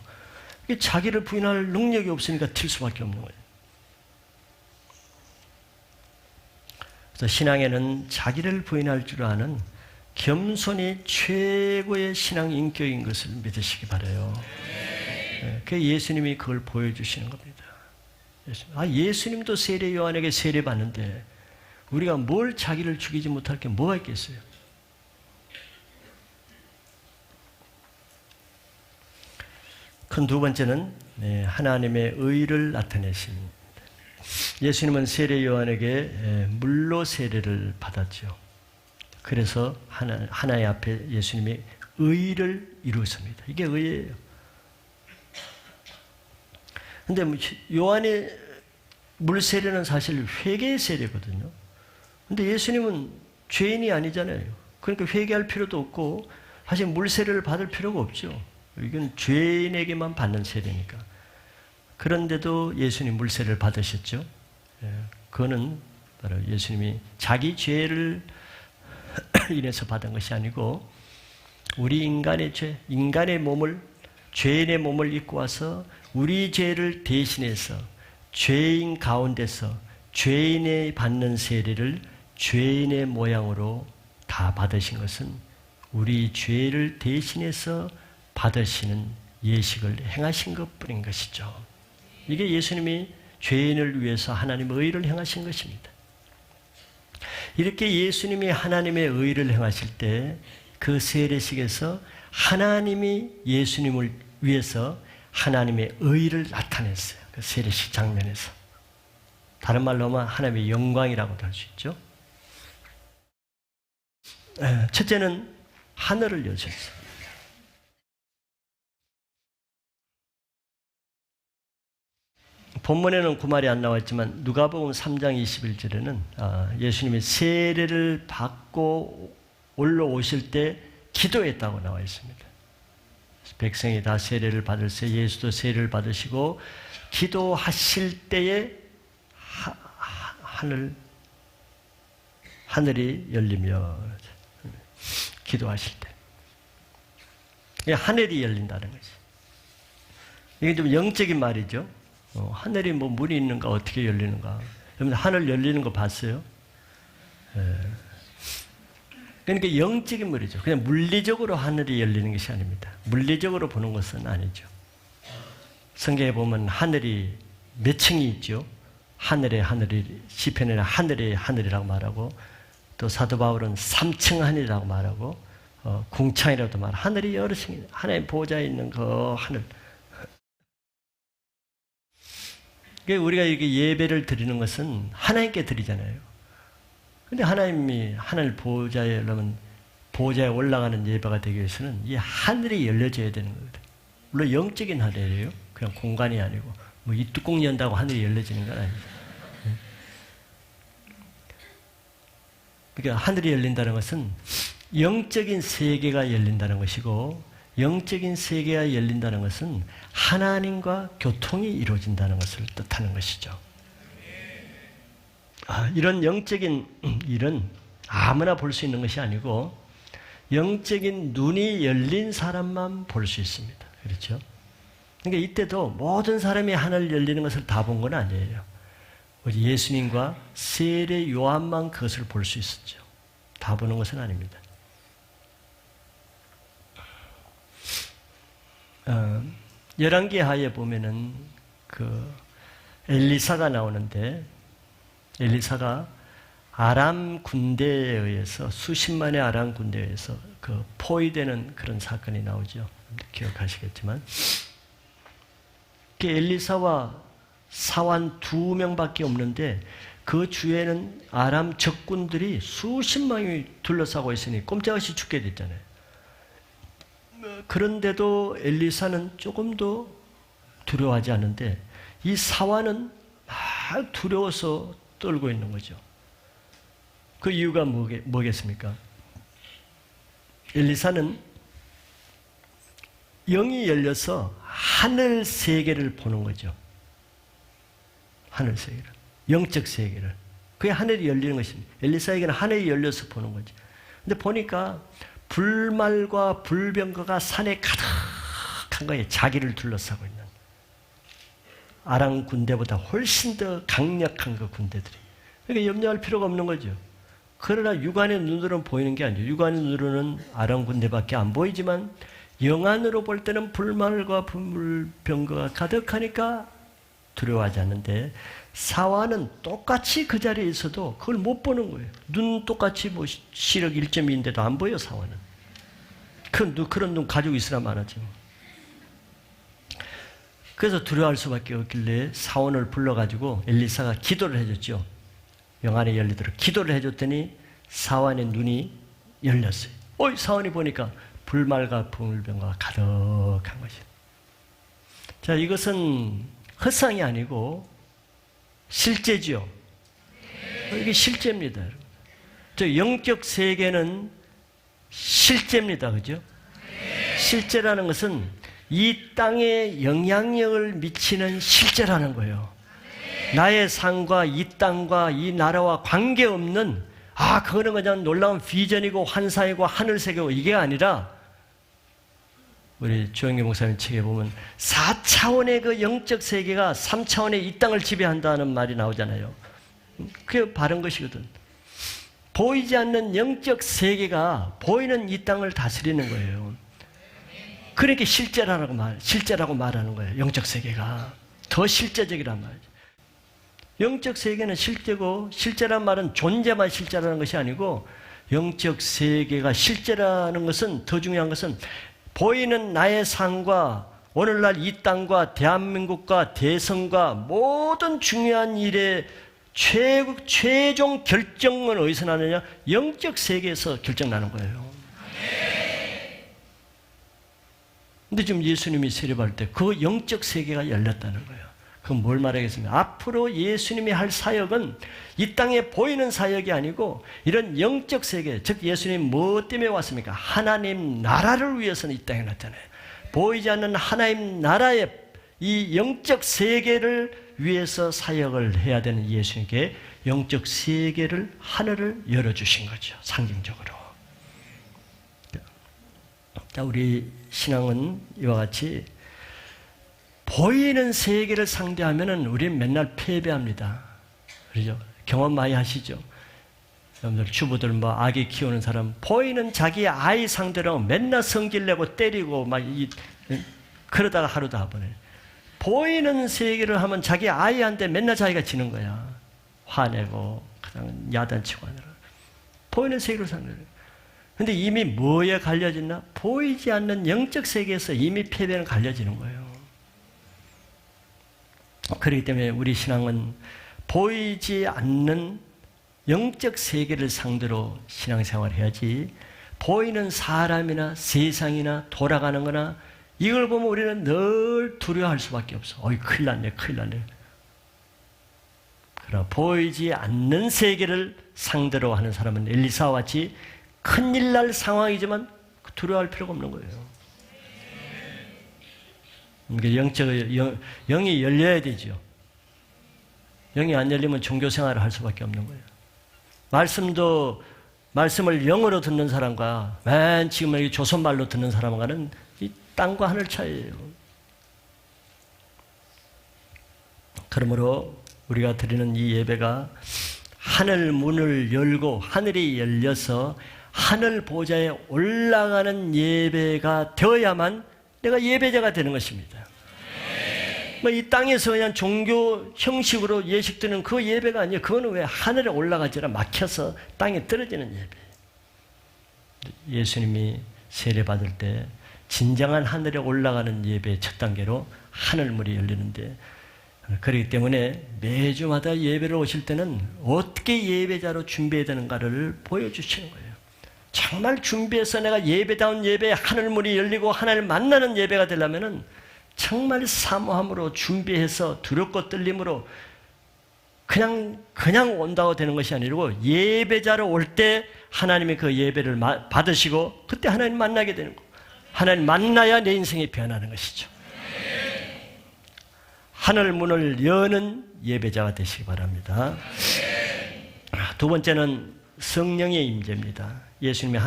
이게 자기를 부인할 능력이 없으니까 튈 수밖에 없는 거예요. 그래서 신앙에는 자기를 부인할 줄 아는 겸손이 최고의 신앙 인격인 것을 믿으시기 바라요. 그 예수님이 그걸 보여주시는 겁니다. 예수님도 세례 요한에게 세례 받는데 우리가 뭘 자기를 죽이지 못할 게 뭐가 있겠어요? 큰 두 번째는 하나님의 의를 나타내십니다. 예수님은 세례 요한에게 물로 세례를 받았죠. 그래서 하나님 앞에 예수님이 의를 이루었습니다. 이게 의예요. 근데 요한의 물 세례는 사실 회개의 세례거든요. 근데 예수님은 죄인이 아니잖아요. 그러니까 회개할 필요도 없고 사실 물 세례를 받을 필요가 없죠. 이건 죄인에게만 받는 세례니까. 그런데도 예수님 물세례를 받으셨죠. 그거는 바로 예수님이 자기 죄를 인해서 받은 것이 아니고 우리 인간의 죄, 인간의 몸을, 죄인의 몸을 입고 와서 우리 죄를 대신해서 죄인 가운데서 죄인의 받는 세례를 죄인의 모양으로 다 받으신 것은 우리 죄를 대신해서 받으시는 예식을 행하신 것뿐인 것이죠. 이게 예수님이 죄인을 위해서 하나님의 의를 행하신 것입니다. 이렇게 예수님이 하나님의 의를 행하실 때 그 세례식에서 하나님이 예수님을 위해서 하나님의 의를 나타냈어요. 그 세례식 장면에서. 다른 말로 하면 하나님의 영광이라고도 할 수 있죠. 첫째는 하늘을 여셨어요. 본문에는 그 말이 안 나왔지만 누가복음 3장 21절에는 예수님이 세례를 받고 올라오실 때 기도했다고 나와 있습니다. 백성이 다 세례를 받을 때 예수도 세례를 받으시고 기도하실 때에 하늘이 열리며 기도하실 때 하늘이 열린다는 거지. 이게 좀 영적인 말이죠. 하늘이 뭐 문이 있는가 어떻게 열리는가. 여러분 하늘 열리는 거 봤어요? 그러니까 영적인 말이죠. 그냥 물리적으로 하늘이 열리는 것이 아닙니다. 물리적으로 보는 것은 아니죠. 성경에 보면 하늘이 몇 층이 있죠. 하늘의 하늘이 시편에는 하늘의 하늘이라고 말하고 또 사도 바울은 3층 하늘이라고 말하고 궁창이라고도 말하고 하늘이 여러 층이 하나님 보좌에 있는 그 하늘. 우리가 이렇게 예배를 드리는 것은 하나님께 드리잖아요. 근데 하나님이 하늘 보좌에 올라면 보좌에 올라가는 예배가 되기 위해서는 이 하늘이 열려져야 되는 거거든요. 물론 영적인 하늘이에요. 그냥 공간이 아니고 뭐 이 뚜껑 연다고 하늘이 열려지는 건 아니죠. 그러니까 하늘이 열린다는 것은 영적인 세계가 열린다는 것이고 영적인 세계가 열린다는 것은 하나님과 교통이 이루어진다는 것을 뜻하는 것이죠. 이런 영적인 일은 아무나 볼 수 있는 것이 아니고 영적인 눈이 열린 사람만 볼 수 있습니다. 그렇죠? 그러니까 이때도 모든 사람이 하늘 열리는 것을 다 본 건 아니에요. 예수님과 세례 요한만 그것을 볼 수 있었죠. 다 보는 것은 아닙니다. 열왕기하에 보면은 그 엘리사가 나오는데, 엘리사가 아람 군대에 의해서, 수십만의 아람 군대에 의해서 그 포위되는 그런 사건이 나오죠. 기억하시겠지만, 그 엘리사와 사환 2명밖에 없는데 그 주에는 아람 적군들이 수십만이 둘러싸고 있으니 꼼짝없이 죽게 됐잖아요. 그런데도 엘리사는 조금도 두려워하지 않는데 이 사환은 막 두려워서 떨고 있는 거죠. 그 이유가 뭐겠습니까? 엘리사는 영이 열려서 하늘 세계를 보는 거죠. 하늘 세계를. 영적 세계를. 그게 하늘이 열리는 것입니다. 엘리사에게는 하늘이 열려서 보는 거죠. 근데 보니까 불말과 불병거가 산에 가득한 거예요. 자기를 둘러싸고 있는. 아람 군대보다 훨씬 더 강력한 그 군대들이. 그러니까 염려할 필요가 없는 거죠. 그러나 육안의 눈으로는 보이는 게 아니죠. 육안의 눈으로는 아람 군대밖에 안 보이지만 영안으로 볼 때는 불말과 불병거가 가득하니까 두려워하지 않는데, 사화는 똑같이 그 자리에 있어도 그걸 못 보는 거예요. 눈 똑같이 뭐 시력 1.2인데도 안 보여, 사화는. 그런 눈 가지고 있으라 말하죠. 그래서 두려워할 수밖에 없길래 사원을 불러가지고 엘리사가 기도를 해줬죠. 영안이 열리도록 기도를 해줬더니 사원의 눈이 열렸어요. 사원이 보니까 불말과 불병거가 가득한 것이에요. 자, 이것은 헛상이 아니고 실제죠. 이게 실제입니다. 저 영적 세계는 실제입니다. 그죠? 실제라는 것은 이 땅에 영향력을 미치는 실제라는 거예요. 나의 삶과 이 땅과 이 나라와 관계없는, 그거는 그냥 놀라운 비전이고 환상이고 하늘세계고 이게 아니라, 우리 주영기 목사님 책에 보면 4차원의 그 영적 세계가 3차원의 이 땅을 지배한다는 말이 나오잖아요. 그게 바른 것이거든. 보이지 않는 영적 세계가 보이는 이 땅을 다스리는 거예요. 그러니까 실제라고 말하는 거예요. 영적 세계가 더 실제적이란 말이죠. 영적 세계는 실제고, 실제란 말은 존재만 실제라는 것이 아니고, 영적 세계가 실제라는 것은, 더 중요한 것은 보이는 나의 삶과 오늘날 이 땅과 대한민국과 대선과 모든 중요한 일의 최종 결정은 어디서 나느냐? 영적 세계에서 결정나는 거예요. 근데 지금 예수님이 세례받을 때 그 영적 세계가 열렸다는 거예요. 그건 뭘 말하겠습니까? 앞으로 예수님이 할 사역은 이 땅에 보이는 사역이 아니고 이런 영적 세계, 즉 예수님 뭐 때문에 왔습니까? 하나님 나라를 위해서는 이 땅에 왔잖아요. 보이지 않는 하나님 나라의 이 영적 세계를 위해서 사역을 해야 되는 예수님께 영적 세계를, 하늘을 열어주신 거죠. 상징적으로. 자, 우리 신앙은 이와 같이 보이는 세계를 상대하면은 우리는 맨날 패배합니다. 그렇죠? 경험 많이 하시죠? 여러분들 주부들 아기 키우는 사람 보이는 자기 아이 상대로 맨날 성질 내고 때리고 그러다가 하루 다 보내. 보이는 세계를 하면 자기 아이한테 맨날 자기가 지는 거야. 화내고 그냥 야단치고 하느라. 보이는 세계를 상대로. 근데 이미 뭐에 갈려졌나? 보이지 않는 영적 세계에서 이미 패배는 갈려지는 거예요. 그렇기 때문에 우리 신앙은 보이지 않는 영적 세계를 상대로 신앙생활을 해야지, 보이는 사람이나 세상이나 돌아가는 거나 이걸 보면 우리는 늘 두려워할 수밖에 없어. 큰일 났네. 그러나 보이지 않는 세계를 상대로 하는 사람은 엘리사와 같이 큰일 날 상황이지만 두려워할 필요가 없는 거예요. 영이 열려야 되죠. 영이 안 열리면 종교생활을 할 수밖에 없는 거예요. 말씀을 영어로 듣는 사람과 맨 지금 여기 조선말로 듣는 사람과는 이 땅과 하늘 차이예요. 그러므로 우리가 드리는 이 예배가 하늘 문을 열고 하늘이 열려서 하늘 보좌에 올라가는 예배가 되어야만 내가 예배자가 되는 것입니다. 뭐 이 땅에서 그냥 종교 형식으로 예식 드리는 그 예배가 아니에요. 그거는 왜 하늘에 올라가지라 막혀서 땅에 떨어지는 예배예요. 예수님이 세례받을 때 진정한 하늘에 올라가는 예배의 첫 단계로 하늘문이 열리는데, 그렇기 때문에 매주마다 예배를 오실 때는 어떻게 예배자로 준비해야 되는가를 보여주시는 거예요. 정말 준비해서 내가 예배다운 예배, 하늘문이 열리고 하나님을 만나는 예배가 되려면은 정말 사모함으로 준비해서 두렵고 떨림으로 그냥 온다고 되는 것이 아니고, 예배자로 올 때 하나님이 그 예배를 받으시고 그때 하나님 만나게 되는 거예요. 하나님 만나야 내 인생이 변하는 것이죠. 하늘 문을 여는 예배자가 되시기 바랍니다. 두 번째는 성령의 임재입니다. 예수님이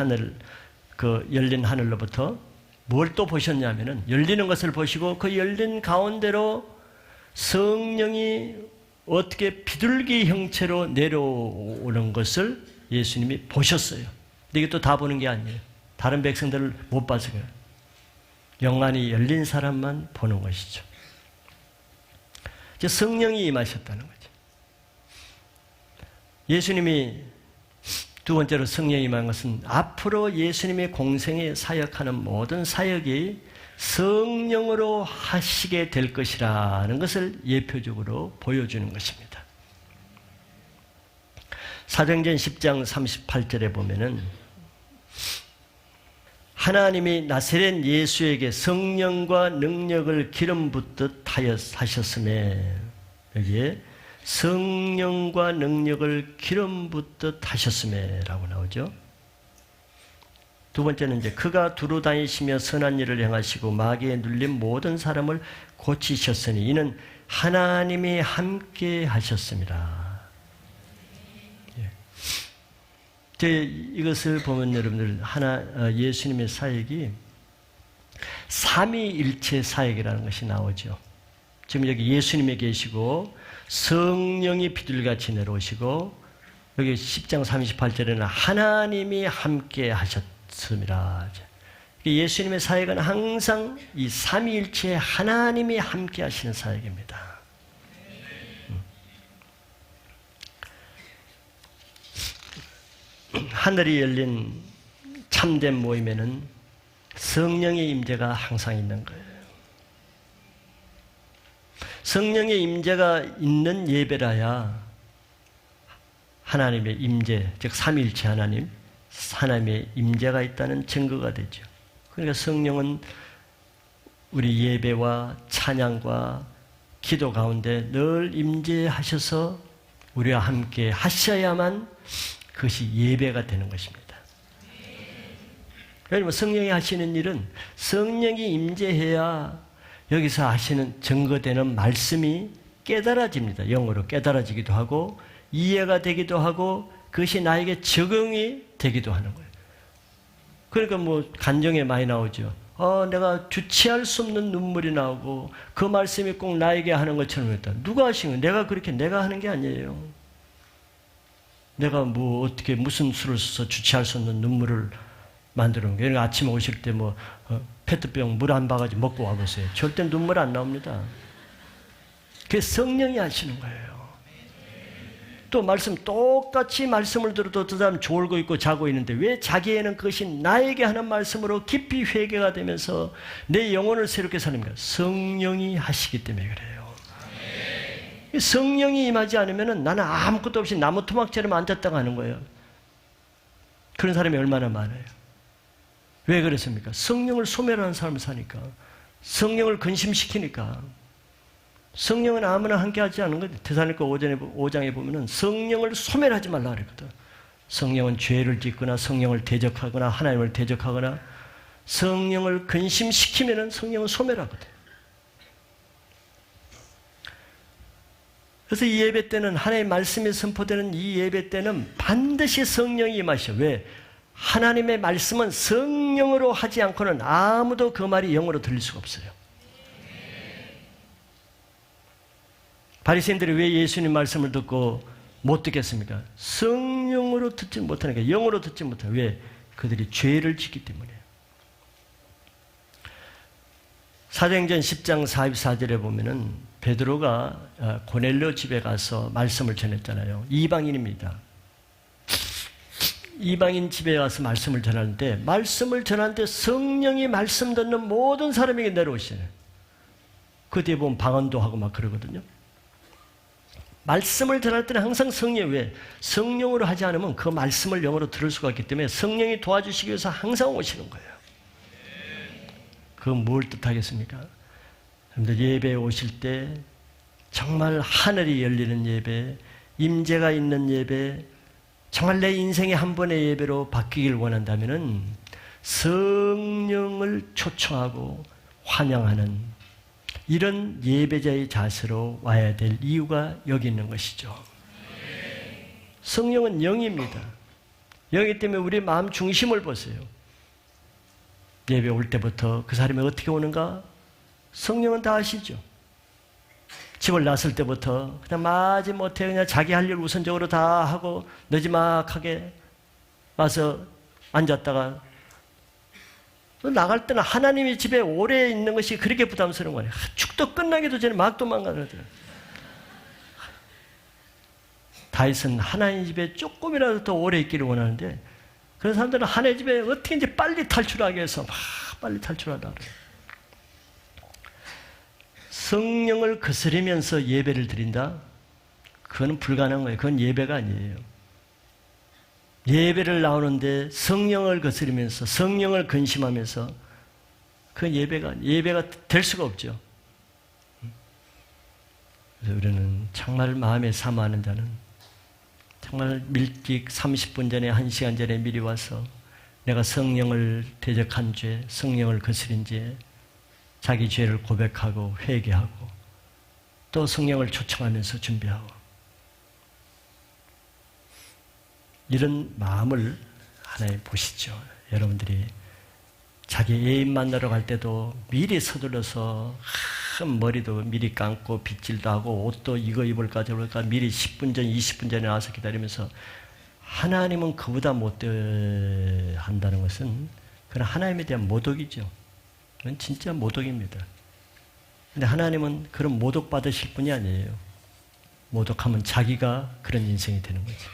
열린 하늘로부터 뭘 또 보셨냐면은, 열리는 것을 보시고 그 열린 가운데로 성령이 어떻게 비둘기 형체로 내려오는 것을 예수님이 보셨어요. 근데 이게 또 다 보는 게 아니에요. 다른 백성들을 못 봐서 그래요. 영안이 열린 사람만 보는 것이죠. 이제 성령이 임하셨다는 거죠. 예수님이 두 번째로 성령이 임한 것은 앞으로 예수님의 공생에 사역하는 모든 사역이 성령으로 하시게 될 것이라는 것을 예표적으로 보여주는 것입니다. 사도행전 10장 38절에 보면은, 하나님이 나사렛 예수에게 성령과 능력을 기름 붓듯 하셨음에, 여기에 성령과 능력을 기름 붓듯 하셨음에 라고 나오죠. 두 번째는 이제 그가 두루 다니시며 선한 일을 행하시고 마귀에 눌린 모든 사람을 고치셨으니 이는 하나님이 함께 하셨습니다. 이것을 보면 여러분들 예수님의 사역이 삼위일체 사역이라는 것이 나오죠. 지금 여기 예수님이 계시고 성령이 비둘기같이 내려오시고, 여기 10장 38절에는 하나님이 함께 하셨습니다. 예수님의 사역은 항상 이 삼위일체 하나님이 함께 하시는 사역입니다. 하늘이 열린 참된 모임에는 성령의 임재가 항상 있는 거예요. 성령의 임재가 있는 예배라야 하나님의 임재, 즉 삼위일체 하나님의 임재가 있다는 증거가 되죠. 그러니까 성령은 우리 예배와 찬양과 기도 가운데 늘 임재하셔서 우리와 함께 하셔야만 그것이 예배가 되는 것입니다. 왜냐하면 성령이 하시는 일은 성령이 임재해야 여기서 하시는 증거되는 말씀이 깨달아집니다. 영어로 깨달아지기도 하고 이해가 되기도 하고 그것이 나에게 적응이 되기도 하는 거예요. 그러니까 뭐 간증에 많이 나오죠. 내가 주체할 수 없는 눈물이 나오고 그 말씀이 꼭 나에게 하는 것처럼 했다. 누가 하신 거예요? 내가 하는 게 아니에요. 내가 뭐 어떻게 무슨 수를 써서 주체할 수 없는 눈물을 만들어 놓은 거예요. 아침에 오실 때 페트병 물 한 바가지 먹고 와보세요. 절대 눈물 안 나옵니다. 그게 성령이 하시는 거예요. 또 똑같이 말씀을 들어도 그 사람 졸고 있고 자고 있는데 왜 자기에는 그것이 나에게 하는 말씀으로 깊이 회개가 되면서 내 영혼을 새롭게 사는가? 성령이 하시기 때문에 그래요. 성령이 임하지 않으면 나는 아무것도 없이 나무 토막처럼 앉았다가 하는 거예요. 그런 사람이 얼마나 많아요. 왜 그랬습니까? 성령을 소멸하는 삶을 사니까. 성령을 근심시키니까. 성령은 아무나 함께 하지 않은 거예요. 데살로니가 5장에 보면은 성령을 소멸하지 말라 그랬거든. 성령은 죄를 짓거나 성령을 대적하거나 하나님을 대적하거나 성령을 근심시키면은 성령은 소멸하거든. 그래서 이 예배 때는 하나님의 말씀이 선포되는 이 예배 때는 반드시 성령이 임하셔. 왜? 하나님의 말씀은 성령으로 하지 않고는 아무도 그 말이 영어로 들릴 수가 없어요. 바리새인들이 왜 예수님 말씀을 듣고 못 듣겠습니까? 성령으로 듣지 못하니까, 영어로 듣지 못하니까. 왜? 그들이 죄를 짓기 때문에. 사도행전 10장 44절에 보면은 베드로가 고넬료 집에 가서 말씀을 전했잖아요. 이방인입니다. 이방인 집에 가서 말씀을 전하는데 성령이 말씀 듣는 모든 사람에게 내려오시네. 그 뒤에 보면 방언도 하고 막 그러거든요. 말씀을 전할 때는 항상 왜? 성령으로 하지 않으면 그 말씀을 영어로 들을 수가 없기 때문에 성령이 도와주시기 위해서 항상 오시는 거예요. 그건 뭘 뜻하겠습니까? 여러분들 예배에 오실 때 정말 하늘이 열리는 예배, 임재가 있는 예배, 정말 내 인생의 한 번의 예배로 바뀌길 원한다면은 성령을 초청하고 환영하는 이런 예배자의 자세로 와야 될 이유가 여기 있는 것이죠. 성령은 영입니다. 영이기 때문에 우리 마음 중심을 보세요. 예배 올 때부터 그 사람이 어떻게 오는가? 성령은 다 아시죠. 집을 나설 때부터 그냥 마지못해 그냥 자기 할 일 우선적으로 다 하고 느지막하게 와서 앉았다가 나갈 때는 하나님의 집에 오래 있는 것이 그렇게 부담스러운 거예요. 축도 끝나기도 전에 막 도망가더라고요. 다윗은 하나님 집에 조금이라도 더 오래 있기를 원하는데 그런 사람들은 하나님 집에 어떻게 이제 빨리 탈출하기 위해서 막 빨리 탈출하려고 그래요. 성령을 거스리면서 예배를 드린다? 그건 불가능한 거예요. 그건 예배가 아니에요. 예배를 나오는데 성령을 거스리면서 성령을 근심하면서 그건 예배가 될 수가 없죠. 그래서 우리는 정말 마음에 사모하는 자는 정말 일찍 30분 전에 1시간 전에 미리 와서 내가 성령을 대적한 죄, 성령을 거스린 죄, 자기 죄를 고백하고 회개하고 또 성령을 초청하면서 준비하고 이런 마음을 하나님 보시죠. 여러분들이 자기 애인 만나러 갈 때도 미리 서둘러서 머리도 미리 감고 빗질도 하고 옷도 이거 입을까 저럴까 미리 10분 전 20분 전에 와서 기다리면서 하나님은 그보다 못한다는 것은 그건 하나님에 대한 모독이죠. 그건 진짜 모독입니다. 근데 하나님은 그런 모독 받으실 분이 아니에요. 모독하면 자기가 그런 인생이 되는 거죠.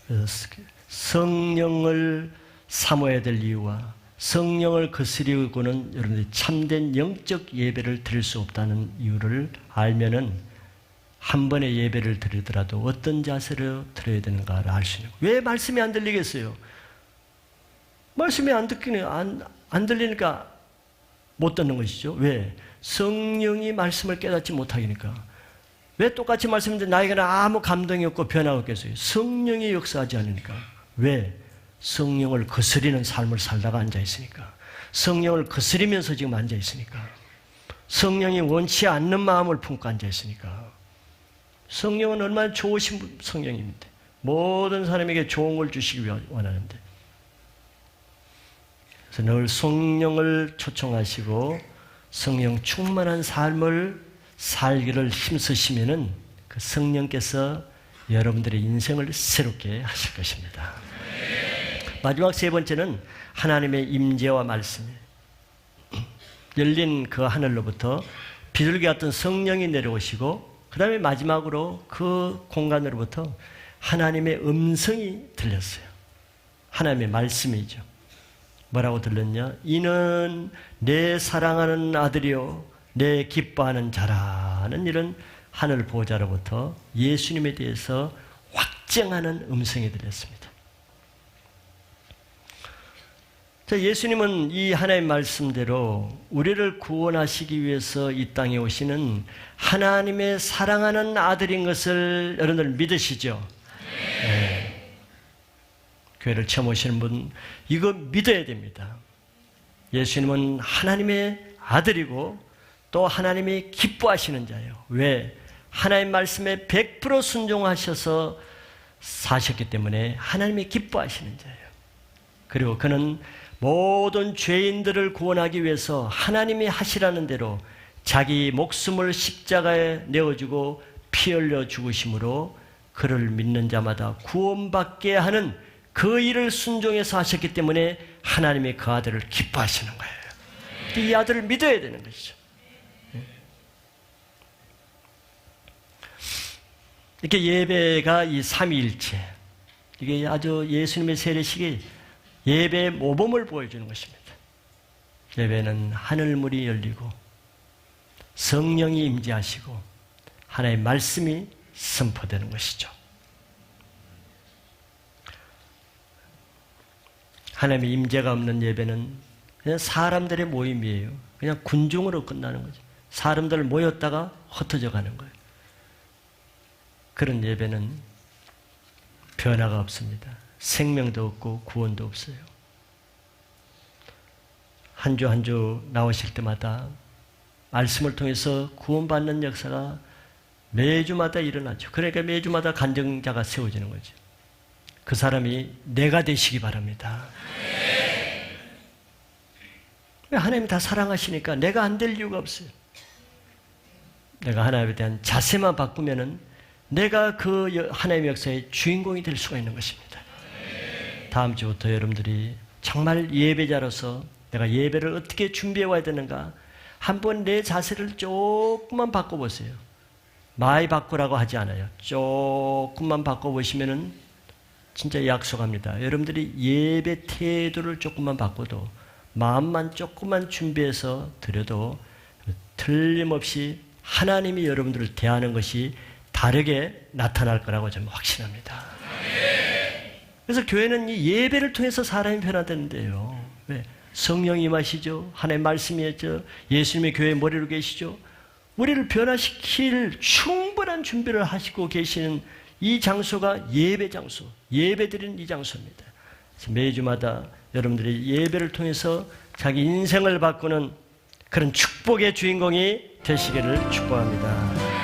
그래서 성령을 사모해야 될 이유와 성령을 거스리고는 여러분들이 참된 영적 예배를 드릴 수 없다는 이유를 알면은 한 번의 예배를 드리더라도 어떤 자세로 드려야 되는가를 알 수 있는 거예요. 왜 말씀이 안 들리겠어요? 말씀이 안 들리니까 못 듣는 것이죠. 왜? 성령이 말씀을 깨닫지 못하니까. 왜 똑같이 말씀인데 나에게는 아무 감동이 없고 변화가 없겠어요? 성령이 역사하지 않으니까. 왜? 성령을 거스리는 삶을 살다가 앉아있으니까. 성령을 거스리면서 지금 앉아있으니까. 성령이 원치 않는 마음을 품고 앉아있으니까. 성령은 얼마나 좋으신 성령입니다. 모든 사람에게 좋은 걸 주시기 원하는데. 그래서 늘 성령을 초청하시고 성령 충만한 삶을 살기를 힘쓰시면은 그 성령께서 여러분들의 인생을 새롭게 하실 것입니다. 마지막 세 번째는 하나님의 임재와 말씀이에요. 열린 그 하늘로부터 비둘기 같은 성령이 내려오시고 그 다음에 마지막으로 그 공간으로부터 하나님의 음성이 들렸어요. 하나님의 말씀이죠. 뭐라고 들렸냐? 이는 내 사랑하는 아들이요 내 기뻐하는 자라는 이런 하늘 보좌로부터 예수님에 대해서 확증하는 음성이 들렸습니다. 자, 예수님은 이 하나님의 말씀대로 우리를 구원하시기 위해서 이 땅에 오시는 하나님의 사랑하는 아들인 것을 여러분들 믿으시죠? 네. 교회를 처음 오시는 분 이거 믿어야 됩니다. 예수님은 하나님의 아들이고 또 하나님이 기뻐하시는 자예요. 왜? 하나님 말씀에 100% 순종하셔서 사셨기 때문에 하나님이 기뻐하시는 자예요. 그리고 그는 모든 죄인들을 구원하기 위해서 하나님이 하시라는 대로 자기 목숨을 십자가에 내어주고 피 흘려 죽으심으로 그를 믿는 자마다 구원받게 하는 그 일을 순종해서 하셨기 때문에 하나님이 그 아들을 기뻐하시는 거예요. 이 아들을 믿어야 되는 것이죠. 이렇게 예배가 이 삼위일체, 이게 아주 예수님의 세례식이 예배의 모범을 보여주는 것입니다. 예배는 하늘문이 열리고 성령이 임재하시고 하나의 말씀이 선포되는 것이죠. 하나님의 임재가 없는 예배는 그냥 사람들의 모임이에요. 그냥 군중으로 끝나는 거죠. 사람들 모였다가 흩어져 가는 거예요. 그런 예배는 변화가 없습니다. 생명도 없고 구원도 없어요. 한 주 한 주 나오실 때마다 말씀을 통해서 구원받는 역사가 매주마다 일어나죠. 그러니까 매주마다 간증자가 세워지는 거죠. 그 사람이 내가 되시기 바랍니다. 하나님이 다 사랑하시니까 내가 안 될 이유가 없어요. 내가 하나님에 대한 자세만 바꾸면은 내가 그 하나님의 역사의 주인공이 될 수가 있는 것입니다. 다음 주부터 여러분들이 정말 예배자로서 내가 예배를 어떻게 준비해 와야 되는가, 한번 내 자세를 조금만 바꿔보세요. 많이 바꾸라고 하지 않아요. 조금만 바꿔보시면은 진짜 약속합니다. 여러분들이 예배 태도를 조금만 바꿔도, 마음만 조금만 준비해서 드려도 틀림없이 하나님이 여러분들을 대하는 것이 다르게 나타날 거라고 저는 확신합니다. 그래서 교회는 이 예배를 통해서 사람이 변화되는데요. 왜? 성령이 임하시죠. 하나님의 말씀이 있죠. 예수님의 교회의 머리로 계시죠. 우리를 변화시킬 충분한 준비를 하시고 계시는 이 장소가 예배 장소, 예배드리는 이 장소입니다. 그래서 매주마다 여러분들이 예배를 통해서 자기 인생을 바꾸는 그런 축복의 주인공이 되시기를 축복합니다.